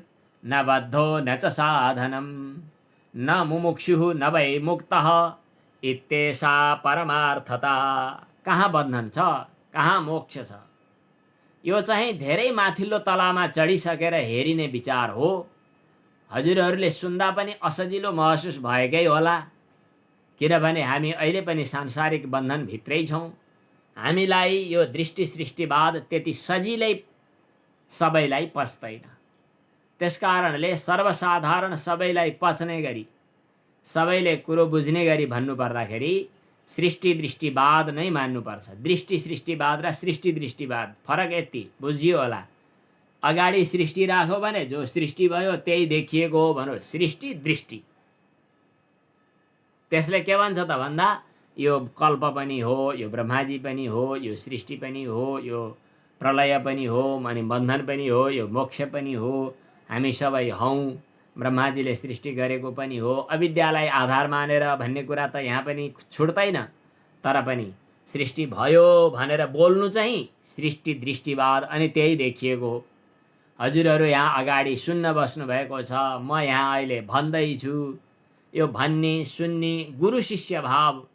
न बद्धो न च साधनम न मुमुक्षुः न वै मुक्तः इत्येषा परमार्थता। कहाँ बन्धन छ, कहाँ मोक्ष छ? यो चाहिँ धेरै माथिल्लो तलामा चढिसकेर हेरिने विचार हो। हजुरहरूले सुन्दा पनि असजिलो महसुस भएकै होला, किनभने हामी अहिले पनि सांसारिक बन्धनभित्रै छौँ। हामीलाई यो दृष्टि सृष्टिवाद त्यति सजिलै सबैलाई पच्दैन। त्यसकारणले सर्वसाधारण सबैलाई पच्ने गरी, सबैले कुरो बुझ्ने गरी भन्नुपर्दाखेरि सृष्टि दृष्टिवाद नै मान्नुपर्छ। दृष्टि सृष्टिवाद र सृष्टि दृष्टिवाद फरक यति बुझियो होला। अगाडि सृष्टि राख्यो भने जो सृष्टि भयो त्यही देखिएको हो भनौँ, सृष्टि दृष्टि। त्यसले के भन्छ त भन्दा यो कल्प पनि हो, यो ब्रह्माजी पनि हो, यो सृष्टि पनि हो, यो प्रलय पनि हो, अनि बन्धन पनि हो, यो मोक्ष पनि हो, हामी सबै हौँ, ब्रह्माजीले सृष्टि गरेको पनि हो। अविद्यालाई आधार मानेर भन्ने कुरा त यहाँ पनि छुट्दैन, तर पनि सृष्टि भयो भनेर बोल्नु चाहिँ सृष्टि दृष्टिवाद, अनि त्यही देखिएको हो। हजुरहरू यहाँ अगाडि सुन्न बस्नु भएको छ, म यहाँ अहिले भन्दैछु। यो भन्ने सुन्ने गुरु शिष्य भाव,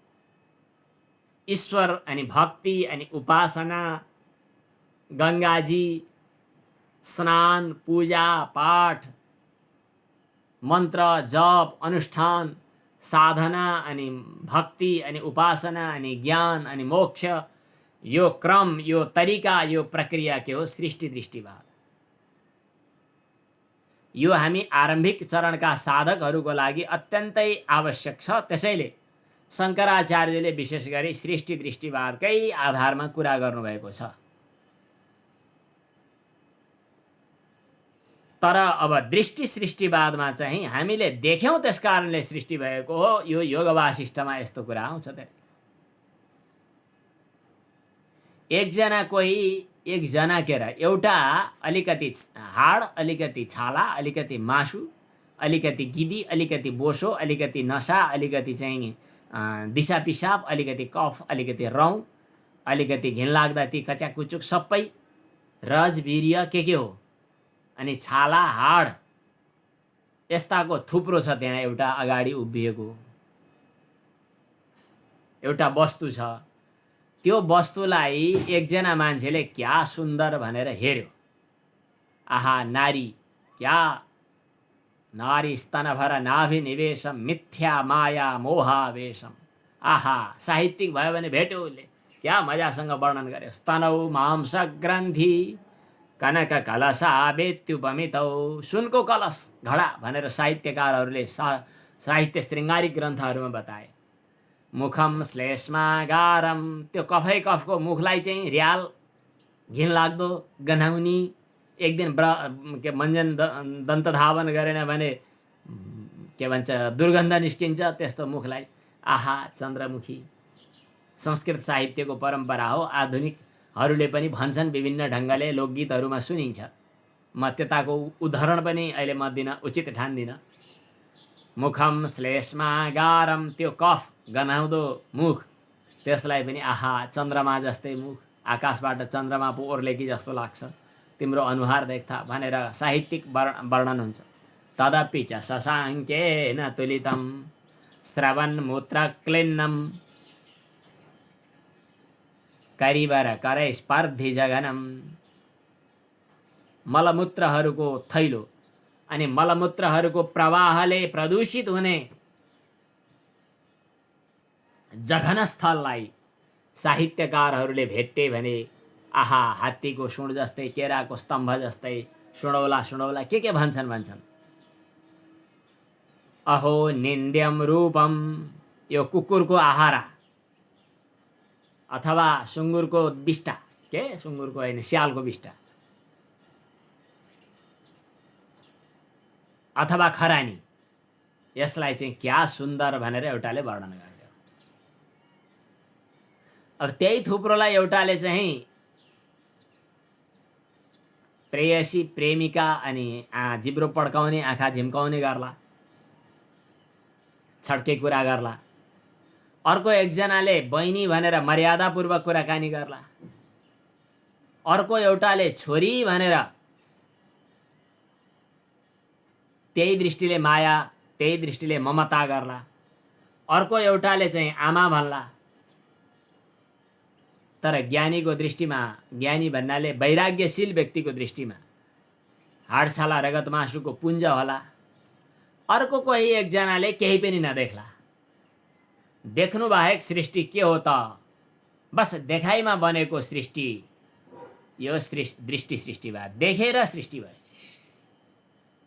ईश्वर अनि भक्ति अनि उपासना, गंगाजी, स्नान, पूजा पाठ, मन्त्र जप, अनुष्ठान, साधना अनि भक्ति अनि उपासना अनि ज्ञान अनि मोक्ष, यो क्रम, यो तरिका, यो प्रक्रिया के हो? सृष्टि दृष्टिवाद। यो हामी आरम्भिक चरणका साधकहरूको लागि अत्यन्तै आवश्यक छ। त्यसैले शङ्कराचार्यले विशेष गरी सृष्टि दृष्टिवादकै आधारमा कुरा गर्नुभएको छ। तर अब दृष्टि सृष्टिवादमा चाहिँ हामीले देख्यौँ त्यस कारणले सृष्टि भएको हो, यो योग वासिष्ठमा यस्तो कुरा आउँछ। एकजना कोही एकजना के र एउटा अलिकति हाड, अलिकति छाला, अलिकति मासु, अलिकति गिदी, अलिकति बोसो, अलिकति नसा, अलिकति चाहिँ दिसा पिसाब, अलिकति कफ, अलिकति रौँ, अलिकति घिनलाग्दा ती कच्याकुचुक सबै रजवीर्य के हो, अनि छाला हाड यस्ताको थुप्रो छ। त्यहाँ एउटा अगाडि उभिएको एउटा वस्तु छ। त्यो वस्तुलाई एकजना मान्छेले क्या सुन्दर भनेर हेर्यो। आहा नारी, क्या नारी स्तनभर नाभिनिवेशम मिथ्या माया मोहावेशम। आहा, साहित्यिक भयो भने भेट्यो उसले, क्या मजासँग वर्णन गर्यो। स्तनौ मांस ग्रन्थि कनक कलशा वेत्युपमितौ। सुनको कलश घडा भनेर साहित्यकारहरूले साहित्य श्रृङ्गारिक ग्रन्थहरूमा बताए। मुखम श्लेष्मागारम, त्यो कफै कफको मुखलाई चाहिँ रियाल घिनलाग्दो गनाउनी। एक दिन के मञ्जन दन्तधावन गरेन भने के भन्छ दुर्गन्ध निस्किन्छ त्यस्तो मुखलाई। आहा चन्द्रमुखी। संस्कृत साहित्यको परम्परा हो। आधुनिकहरूले पनि भन्छन् विभिन्न ढङ्गले, लोकगीतहरूमा सुनिन्छ। म त्यताको उदाहरण पनि अहिले म दिन उचित ठान्दिनँ। मुखम श्लेष्मागारम, त्यो कफ गनाउँदो मुख, त्यसलाई पनि आहा चन्द्रमा जस्तै मुख, आकाशबाट चन्द्रमा पो ओर्लेकी जस्तो लाग्छ तिम्रो अनुहार देख्दा भनेर साहित्यिक वर्णन हुन्छ। तदपि च शशाङ्केन तुलितं श्रवन्मूत्र क्लिन्नं करिबर करे स्पर्धि जघनम। मलमूत्रहरूको थैलो अनि मलमूत्रहरूको प्रवाहले प्रदूषित हुने जघन स्थललाई साहित्यकारहरूले भेटे भने आहा हात्तीको सुँड जस्तै, केराको स्तम्भ जस्तै, सुडौला सुडौला के भन्छन्। अहो निन्द्यम रूपम, यो कुकुरको आहारा अथवा सुँगुरको बिष्टा, के सुँगुरको होइन स्यालको बिष्टा अथवा खरानी, यसलाई चाहिँ क्या सुन्दर भनेर एउटाले वर्णन गर्यो। अब त्यही थुप्रोलाई एउटाले चाहिँ प्रेयसी प्रेमिका अनि जिब्रो पड्काउने, आँखा झिम्काउने गर्ला, छड्के कुरा गर्ला। अर्को एकजनाले बहिनी भनेर मर्यादापूर्वक कुराकानी गर्ला। अर्को एउटाले छोरी भनेर त्यही दृष्टिले माया, त्यही दृष्टिले ममता गर्ला। अर्को एउटाले चाहिँ आमा भन्ला। तर ज्ञानीको दृष्टिमा, ज्ञानी भन्नाले वैराग्यशील व्यक्तिको दृष्टिमा हाडछाला रगत मासुको पुञ्ज होला। अर्को कोही एकजनाले केही पनि नदेख्ला। देख्नु बाहेक सृष्टि के हो त, बस देखाइमा बनेको सृष्टि, यो दृष्टि सृष्टिवाद, देखेर सृष्टि भयो।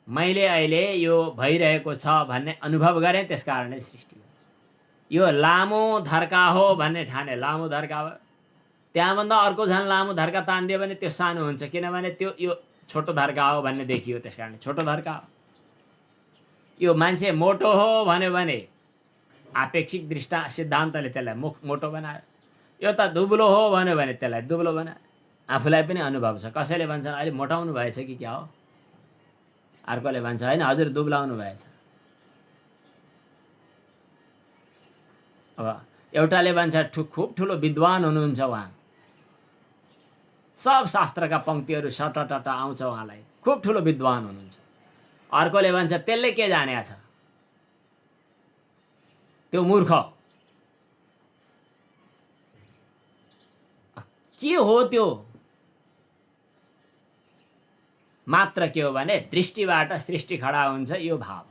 मैले अहिले यो भइरहेको छ भन्ने अनुभव गरेँ, त्यस कारणले सृष्टि भयो। यो लामो धर्का हो भन्ने ठाने, लामो धर्का भयो। त्यहाँभन्दा अर्को झन् लामो धर्का तानिदियो भने त्यो सानो हुन्छ, किनभने त्यो यो छोटो धर्का हो भन्ने देखियो, त्यस कारणले छोटो धर्का हो। यो मान्छे मोटो हो भन्यो भने आपेक्षिक सिद्धान्तले त्यसलाई मोटो बनायो। यो त दुब्लो हो भन्यो भने त्यसलाई दुब्लो बनायो। आफूलाई पनि अनुभव छ। कसैले भन्छन् अहिले मोटाउनु भएछ कि क्या हो, अर्कोले भन्छ होइन हजुर दुब्लाउनु भएछ। अब एउटाले भन्छ खुब ठुलो विद्वान हुनुहुन्छ उहाँ, सब शास्त्रका पङ्क्तिहरू सटटट आउँछ उहाँलाई, खुब ठुलो विद्वान हुनुहुन्छ। अर्कोले भन्छ त्यसले के जानेको छ, त्यो मूर्ख। के हो त्यो? मात्र के हो भने दृष्टिबाट सृष्टि खडा हुन्छ, यो भाव।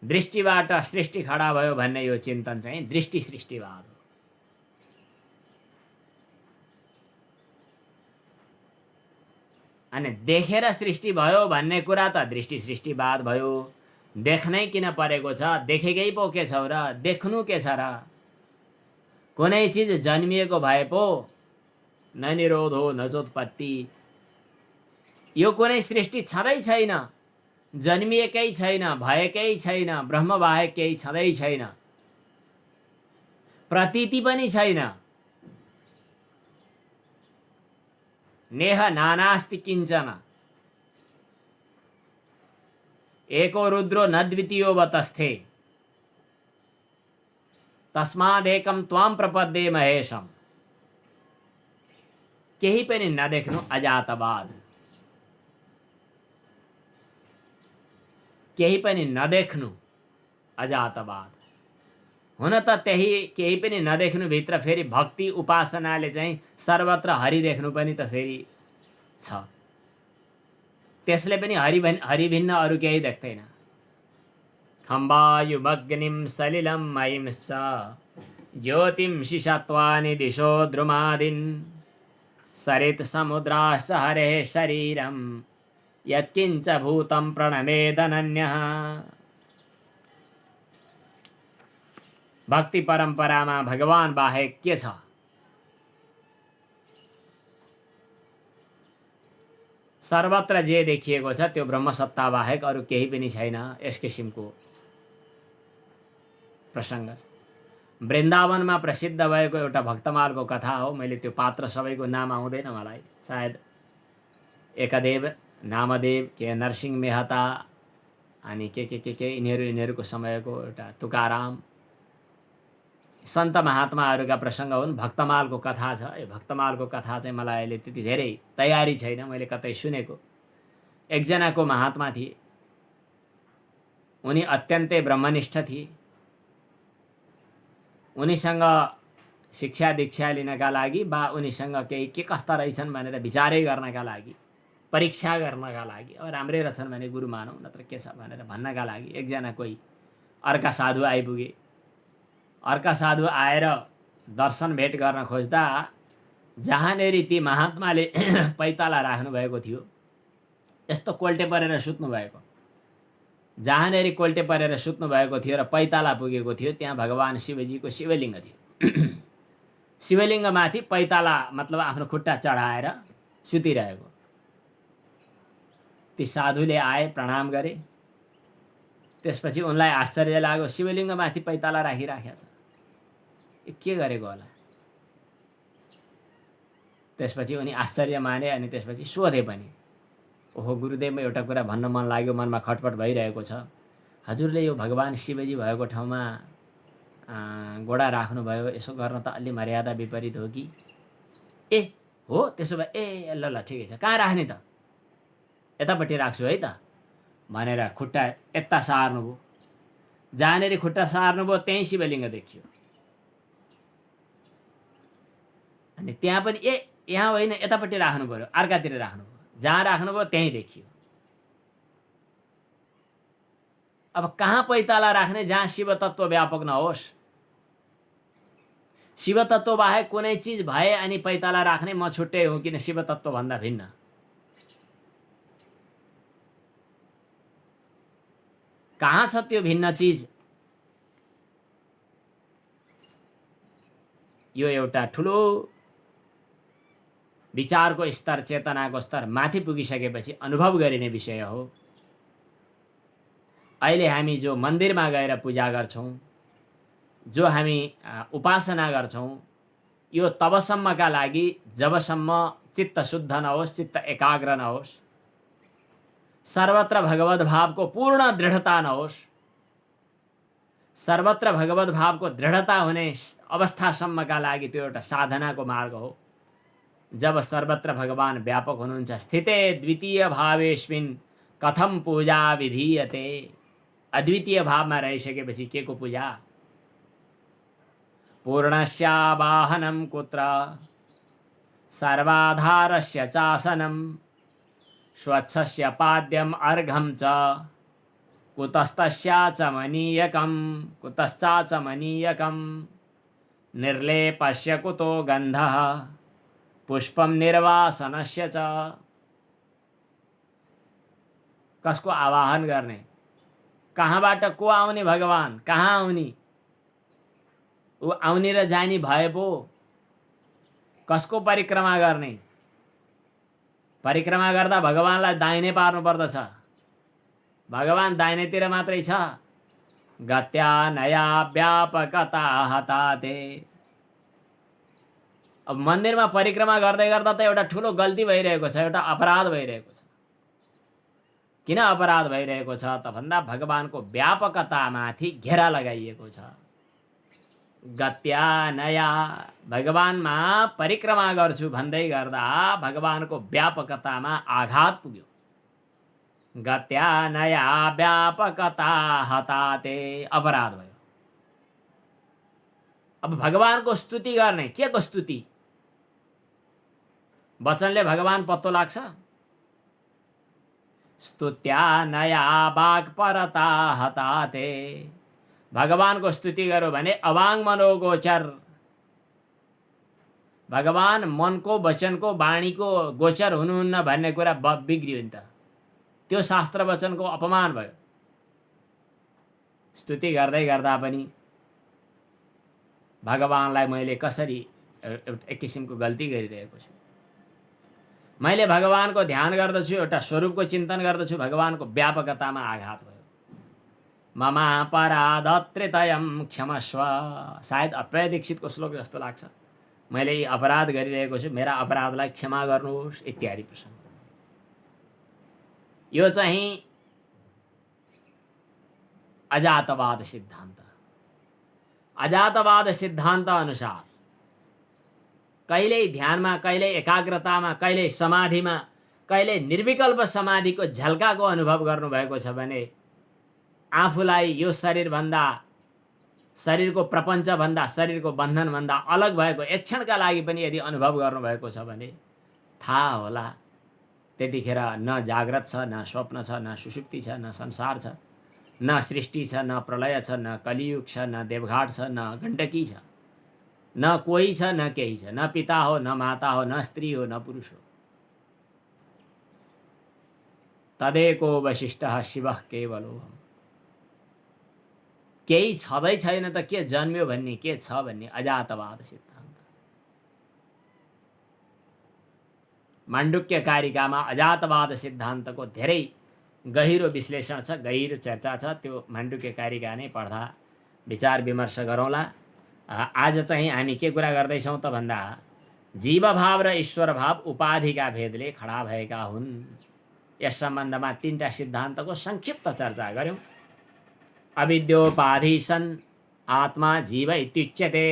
दृष्टिबाट सृष्टि खडा भयो भन्ने यो चिन्तन चाहिँ दृष्टि सृष्टिवाद हो। अनि देखेर सृष्टि भयो भन्ने कुरा त दृष्टि सृष्टिवाद भयो। देख्नै किन परेको छ, देखेकै पो के छौ र, देख्नु के छ र? कुनै चिज जन्मिएको भए पो न निरोध हो न चोत्पत्ति। यो कुनै सृष्टि छँदै छैन, जन्मिएकै छैन, भएकै छैन, ब्रह्म बाहेक केही छँदै छैन, प्रतीति पनि छैन। नेह नानास्ति किंचन एको रुद्रो न द्वितीयो वतस्थे तस्मादेकम त्वाम प्रपद्ये महेशम। केही पनि नदेख्नु अजातवाद, केही पनि नदेख्नु अजातवाद। हुन त त्यही केही पनि नदेख्नु भित्र फेरि भक्ति उपासनाले चाहिँ सर्वत्र हरि देख्नु पनि त फेरि छ। त्यसले पनि हरिभिन्न अरू केही देख्दैन। खम्बायुमग्निं सलिलं मयिंश्च ज्योतिंषि सत्त्वानि दिशो द्रुमादीन् सरित् समुद्राश्च हरेः शरीरं यत्किञ्च भूतं प्रणमेदनन्यः। भक्ति परम्परामा भगवान बाहेक के छ? सर्वत्र जे देखिएको छ त्यो ब्रह्मसत्ता बाहेक अरू केही पनि छैन। यस किसिमको प्रसङ्ग छ। वृन्दावनमा प्रसिद्ध भएको एउटा भक्तमालको कथा हो। मैले त्यो पात्र सबैको नाम आउँदैन मलाई, सायद एकदेव, नामदेव, के नरसिंह मेहता अनि के यिनीहरूको समयको एउटा तुकाराम सन्त महात्माहरूका प्रसङ्ग हुन्। भक्तमालको कथा छ। यो भक्तमालको कथा चाहिँ मलाई अहिले त्यति धेरै तयारी छैन, मैले कतै सुनेको। एकजनाको महात्मा थिए, उनी अत्यन्तै ब्रह्मनिष्ठ थिए। उनीसँग शिक्षा दीक्षा लिनका लागि वा उनीसँग केही के कस्ता रहेछन् भनेर विचारै गर्नका लागि, परीक्षा गर्नका लागि, अब राम्रै रहेछन् भने गुरु मानौँ नत्र के छ भनेर भन्नका लागि एकजना कोही अर्का साधु आइपुगे। अर्का साधु आएर दर्शन भेट गर्न खोज्दा जहाँनेरि ती महात्माले पैताला राख्नुभएको थियो, यस्तो कोल्टे परेर सुत्नु भएको, जहाँनेरि कोल्टे परेर सुत्नु भएको थियो र पैताला पुगेको थियो, त्यहाँ भगवान शिवजीको शिवलिङ्ग थियो। शिवलिङ्गमाथि पैताला मतलब आफ्नो खुट्टा चढाएर सुतिरहेको। ती साधुले आए, प्रणाम गरे। त्यसपछि उनलाई आश्चर्य लाग्यो, शिवलिङ्गमाथि पैताला राखिराखेको छ, के गरेको होला। त्यसपछि उनी आश्चर्य माने अनि त्यसपछि सोधे पनि, ओहो गुरुदेव, म एउटा कुरा भन्न मन लाग्यो, मनमा खटपट भइरहेको छ। हजुरले यो भगवान शिवजी भएको ठाउँमा गोडा राख्नुभयो, यसो गर्न त अलि मर्यादा विपरीत हो कि? ए हो, त्यसो भए ए ल ल ठिकै छ, कहाँ राख्ने त? यतापट्टि राख्छु है त भनेर खुट्टा यता सार्नुभयो। जहाँनेरि खुट्टा सार्नुभयो त्यहीँ शिवलिङ्ग देखियो। अनि त्यहाँ पनि यहाँ होइन, यतापट्टि राख्नु पर्यो, अर्कातिर राख्नुभयो। जहाँ राख्नुभयो त्यहीँ देखियो। अब कहाँ पैताला राख्ने जहाँ शिव तत्त्व व्यापक नहोस्? शिव तत्त्व बाहेक कुनै चिज भए अनि पैताला राख्ने म छुट्टै हुँ, किन शिव तत्त्व भन्दा भिन्न। कहाँ छ त्यो भिन्न चिज? यो एउटा ठुलो विचारको स्तर, चेतनाको स्तर माथि पुगिसकेपछि अनुभव गरिने विषय हो। अहिले हामी जो मन्दिरमा गएर पूजा गर्छौँ, जो हामी उपासना गर्छौँ, यो तबसम्मका लागि जबसम्म चित्त शुद्ध नहोस्, चित्त एकाग्र नहोस्, सर्वत्र भगवद् भावको पूर्ण दृढता नहोस्। सर्वत्र भगवद् भावको दृढता हुने अवस्थासम्मका लागि त्यो एउटा साधनाको मार्ग हो। जब सर्वत्र भगवान व्यापक हुनुहुन्छ, स्थिते द्वितीय भावेस्मिन् कथम पूजा विधीयते। अद्वितीय भावमा रहिसकेपछि के को पूजा? पूर्णस्यावाहनं कुत्र सर्वाधारस्य चासनं स्वच्छस्य पाद्यम् अर्घं च कुतश्चाचमनीयकं निर्लेपस्य कुतो गन्धः पुष्पम निर्वासनस्य च। कसको आवाहन गर्ने? कहाँबाट को आउने? भगवान कहाँ आउने? ऊ आउने र जाने भए पो कसको परिक्रमा गर्ने? परिक्रमा गर्दा भगवानलाई दाहिने पार्नु पर्दछ। भगवान दाहिनेतिर मात्रै छ। गत्या नया व्यापकता हताते। अब मन्दिरमा परिक्रमा गर्दै गर्दा त एउटा ठुलो गल्ती भइरहेको छ, एउटा अपराध भइरहेको छ। किन अपराध भइरहेको छ त भन्दा भगवानको व्यापकतामाथि घेरा लगाइएको छ। गत्या नया भगवानमा परिक्रमा गर्छु भन्दै गर्दा भगवानको व्यापकतामा आघात पुग्यो। गत्या नया व्यापकता हताते अपराध भयो। अब भगवानको स्तुति गर्ने, के को स्तुति? वचनले भगवान पत्तो लाग्छ? स्तुत्या नया वाक्परता हताते, भगवानको स्तुति गर्यो भने अवाङ मनोगोचर, भगवान मनको वचनको वाणीको गोचर हुनुहुन्न भन्ने कुरा बिग्रियो नि त। त्यो शास्त्र वचनको अपमान भयो। स्तुति गर्दै गर्दा पनि भगवानलाई मैले कसरी एक किसिमको गल्ती गरिरहेको छु। मैले भगवानको ध्यान गर्दछु, एउटा स्वरूपको चिन्तन गर्दछु, भगवानको व्यापकतामा आघात भयो। ममापराधत्रितयं क्षमस्व, सायद अप्राय दीक्षितको श्लोक जस्तो लाग्छ। मैले यी अपराध गरिरहेको छु, मेरा अपराधलाई क्षमा गर्नुहोस् इत्यादि प्रसङ्ग। यो चाहिँ अजातवाद सिद्धान्त। अजातवाद सिद्धान्त अनुसार कहिल्यै ध्यानमा, कहिल्यै एकाग्रतामा, कहिल्यै समाधिमा, कहिल्यै निर्विकल्प समाधिको झल्काको अनुभव गर्नुभएको छ भने आफूलाई यो शरीरभन्दा, शरीरको प्रपञ्चभन्दा, शरीरको बन्धनभन्दा अलग भएको एक क्षणका लागि पनि यदि अनुभव गर्नुभएको छ भने थाहा होला त्यतिखेर न जाग्रत छ, न स्वप्न छ, न सुषुप्ति छ, न संसार छ, न सृष्टि छ, न प्रलय छ, न कलियुग छ, न देवघाट छ, न गण्डकी छ, न कोही छ, न केही छ, न पिता हो, न माता हो, न स्त्री हो, न पुरुष हो। तदेको वशिष्ठः शिवः केवलोऽहम्। केही छँदै छैन त के जन्म्यो भन्ने, के छ भन्ने अजातवाद सिद्धान्त। माण्डुक्य कारिकामा अजातवाद सिद्धान्तको धेरै गहिरो विश्लेषण छ, गहिरो चर्चा छ। त्यो माण्डुक्य कारिका नै पढ्दा विचार विमर्श गरौँला। आज चाहिँ हामी के कुरा गर्दैछौँ त भन्दा जीवभाव र ईश्वर भाव उपाधिका भेदले खडा भएका हुन्। यस सम्बन्धमा तीनटा सिद्धान्तको संक्षिप्त चर्चा गऱ्यौँ। अविद्योपाधि सन् आत्मा जीव इत्युच्यते,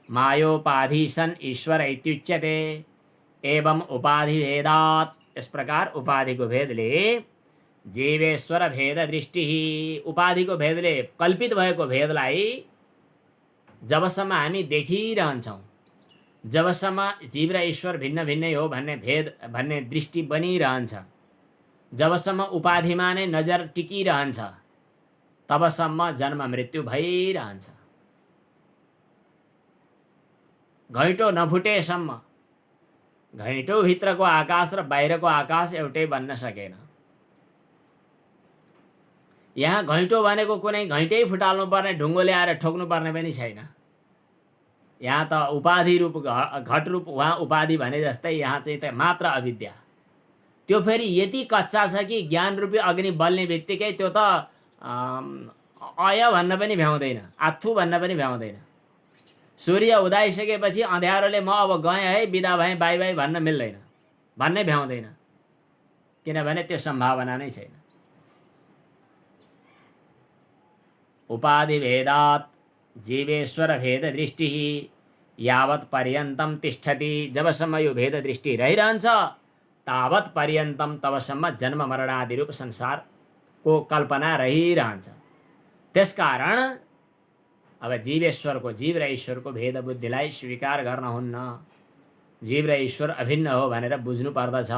मायोपाधि सन् ईश्वर इत्युच्यते, एवं उपाधि भेदात्। इस प्रकार उपाधिको भेदले जीवेश्वर भेद दृष्टि, उपाधिको भेदले कल्पित भएको भेदलाई जबसम्म हामी देखिरहन्छौँ, जबसम्म जीव र ईश्वर भिन्न भिन्नै हो भन्ने भेद, भन्ने दृष्टि बनिरहन्छ, जबसम्म उपाधिमा नै नजर टिकिरहन्छ, तबसम्म जन्म मृत्यु भइरहन्छ। घैँटो नफुटेसम्म, घैँटो भित्रको आकाश र बाहिरको आकाश एउटै बन्न सकेन। यहाँ घैँटो भनेको कुनै घैँटै फुटाल्नु पर्ने, ढुङ्गो ल्याएर ठोक्नु पर्ने पनि छैन। यहाँ त उपाधि रूप, घट रूप, वहाँ उपाधि भने जस्तै यहाँ चाहिँ त मात्र अविद्या। त्यो फेरि यति कच्चा छ कि ज्ञान रूपी अग्नि बल्ने बित्तिकै त्यो त अय भन्न पनि भ्याउँदैन, आथु भन्न पनि भ्याउँदैन। सूर्य उदाइसकेपछि अँध्यारोले म अब गएँ है, बिदा भएँ, बाई बाई भन्न मिल्दैन, भन्नै भ्याउँदैन, किनभने त्यो सम्भावना नै छैन। उपाधि भेदात् जीवेश्वर भेद दृष्टि यावत् पर्यन्तं तिष्ठति, जबसम्म यो भेद दृष्टि रहिरहन्छ तावत् पर्यन्तं, तबसम्म जन्म मरणादि रूप संसारको कल्पना रहिरहन्छ। त्यसकारण अब जीवेश्वरको, जीव र ईश्वरको भेद बुद्धिलाई स्वीकार गर्न हुन्न। जीव र ईश्वर अभिन्न हो भनेर बुझ्नु पर्दछ।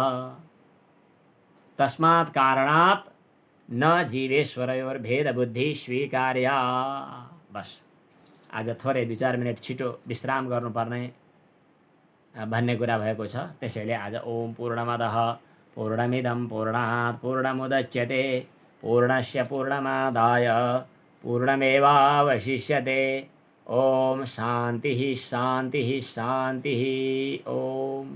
तस्मात् कारणात् न जीवेश्वरयोर भेद बुद्धि स्वीकार्य। बस आज थोरै 2-4 मिनट छिटो विश्राम गर्नुपर्ने भन्ने कुरा भएको छ। त्यसैले आज ओम पूर्णमदः पूर्णमिदं पूर्णात् पूर्णमुदच्यते पूर्णस्य पूर्णमादाय पूर्णमेवावशिष्यते। ओम शान्तिः शान्तिः शान्तिः। ओम।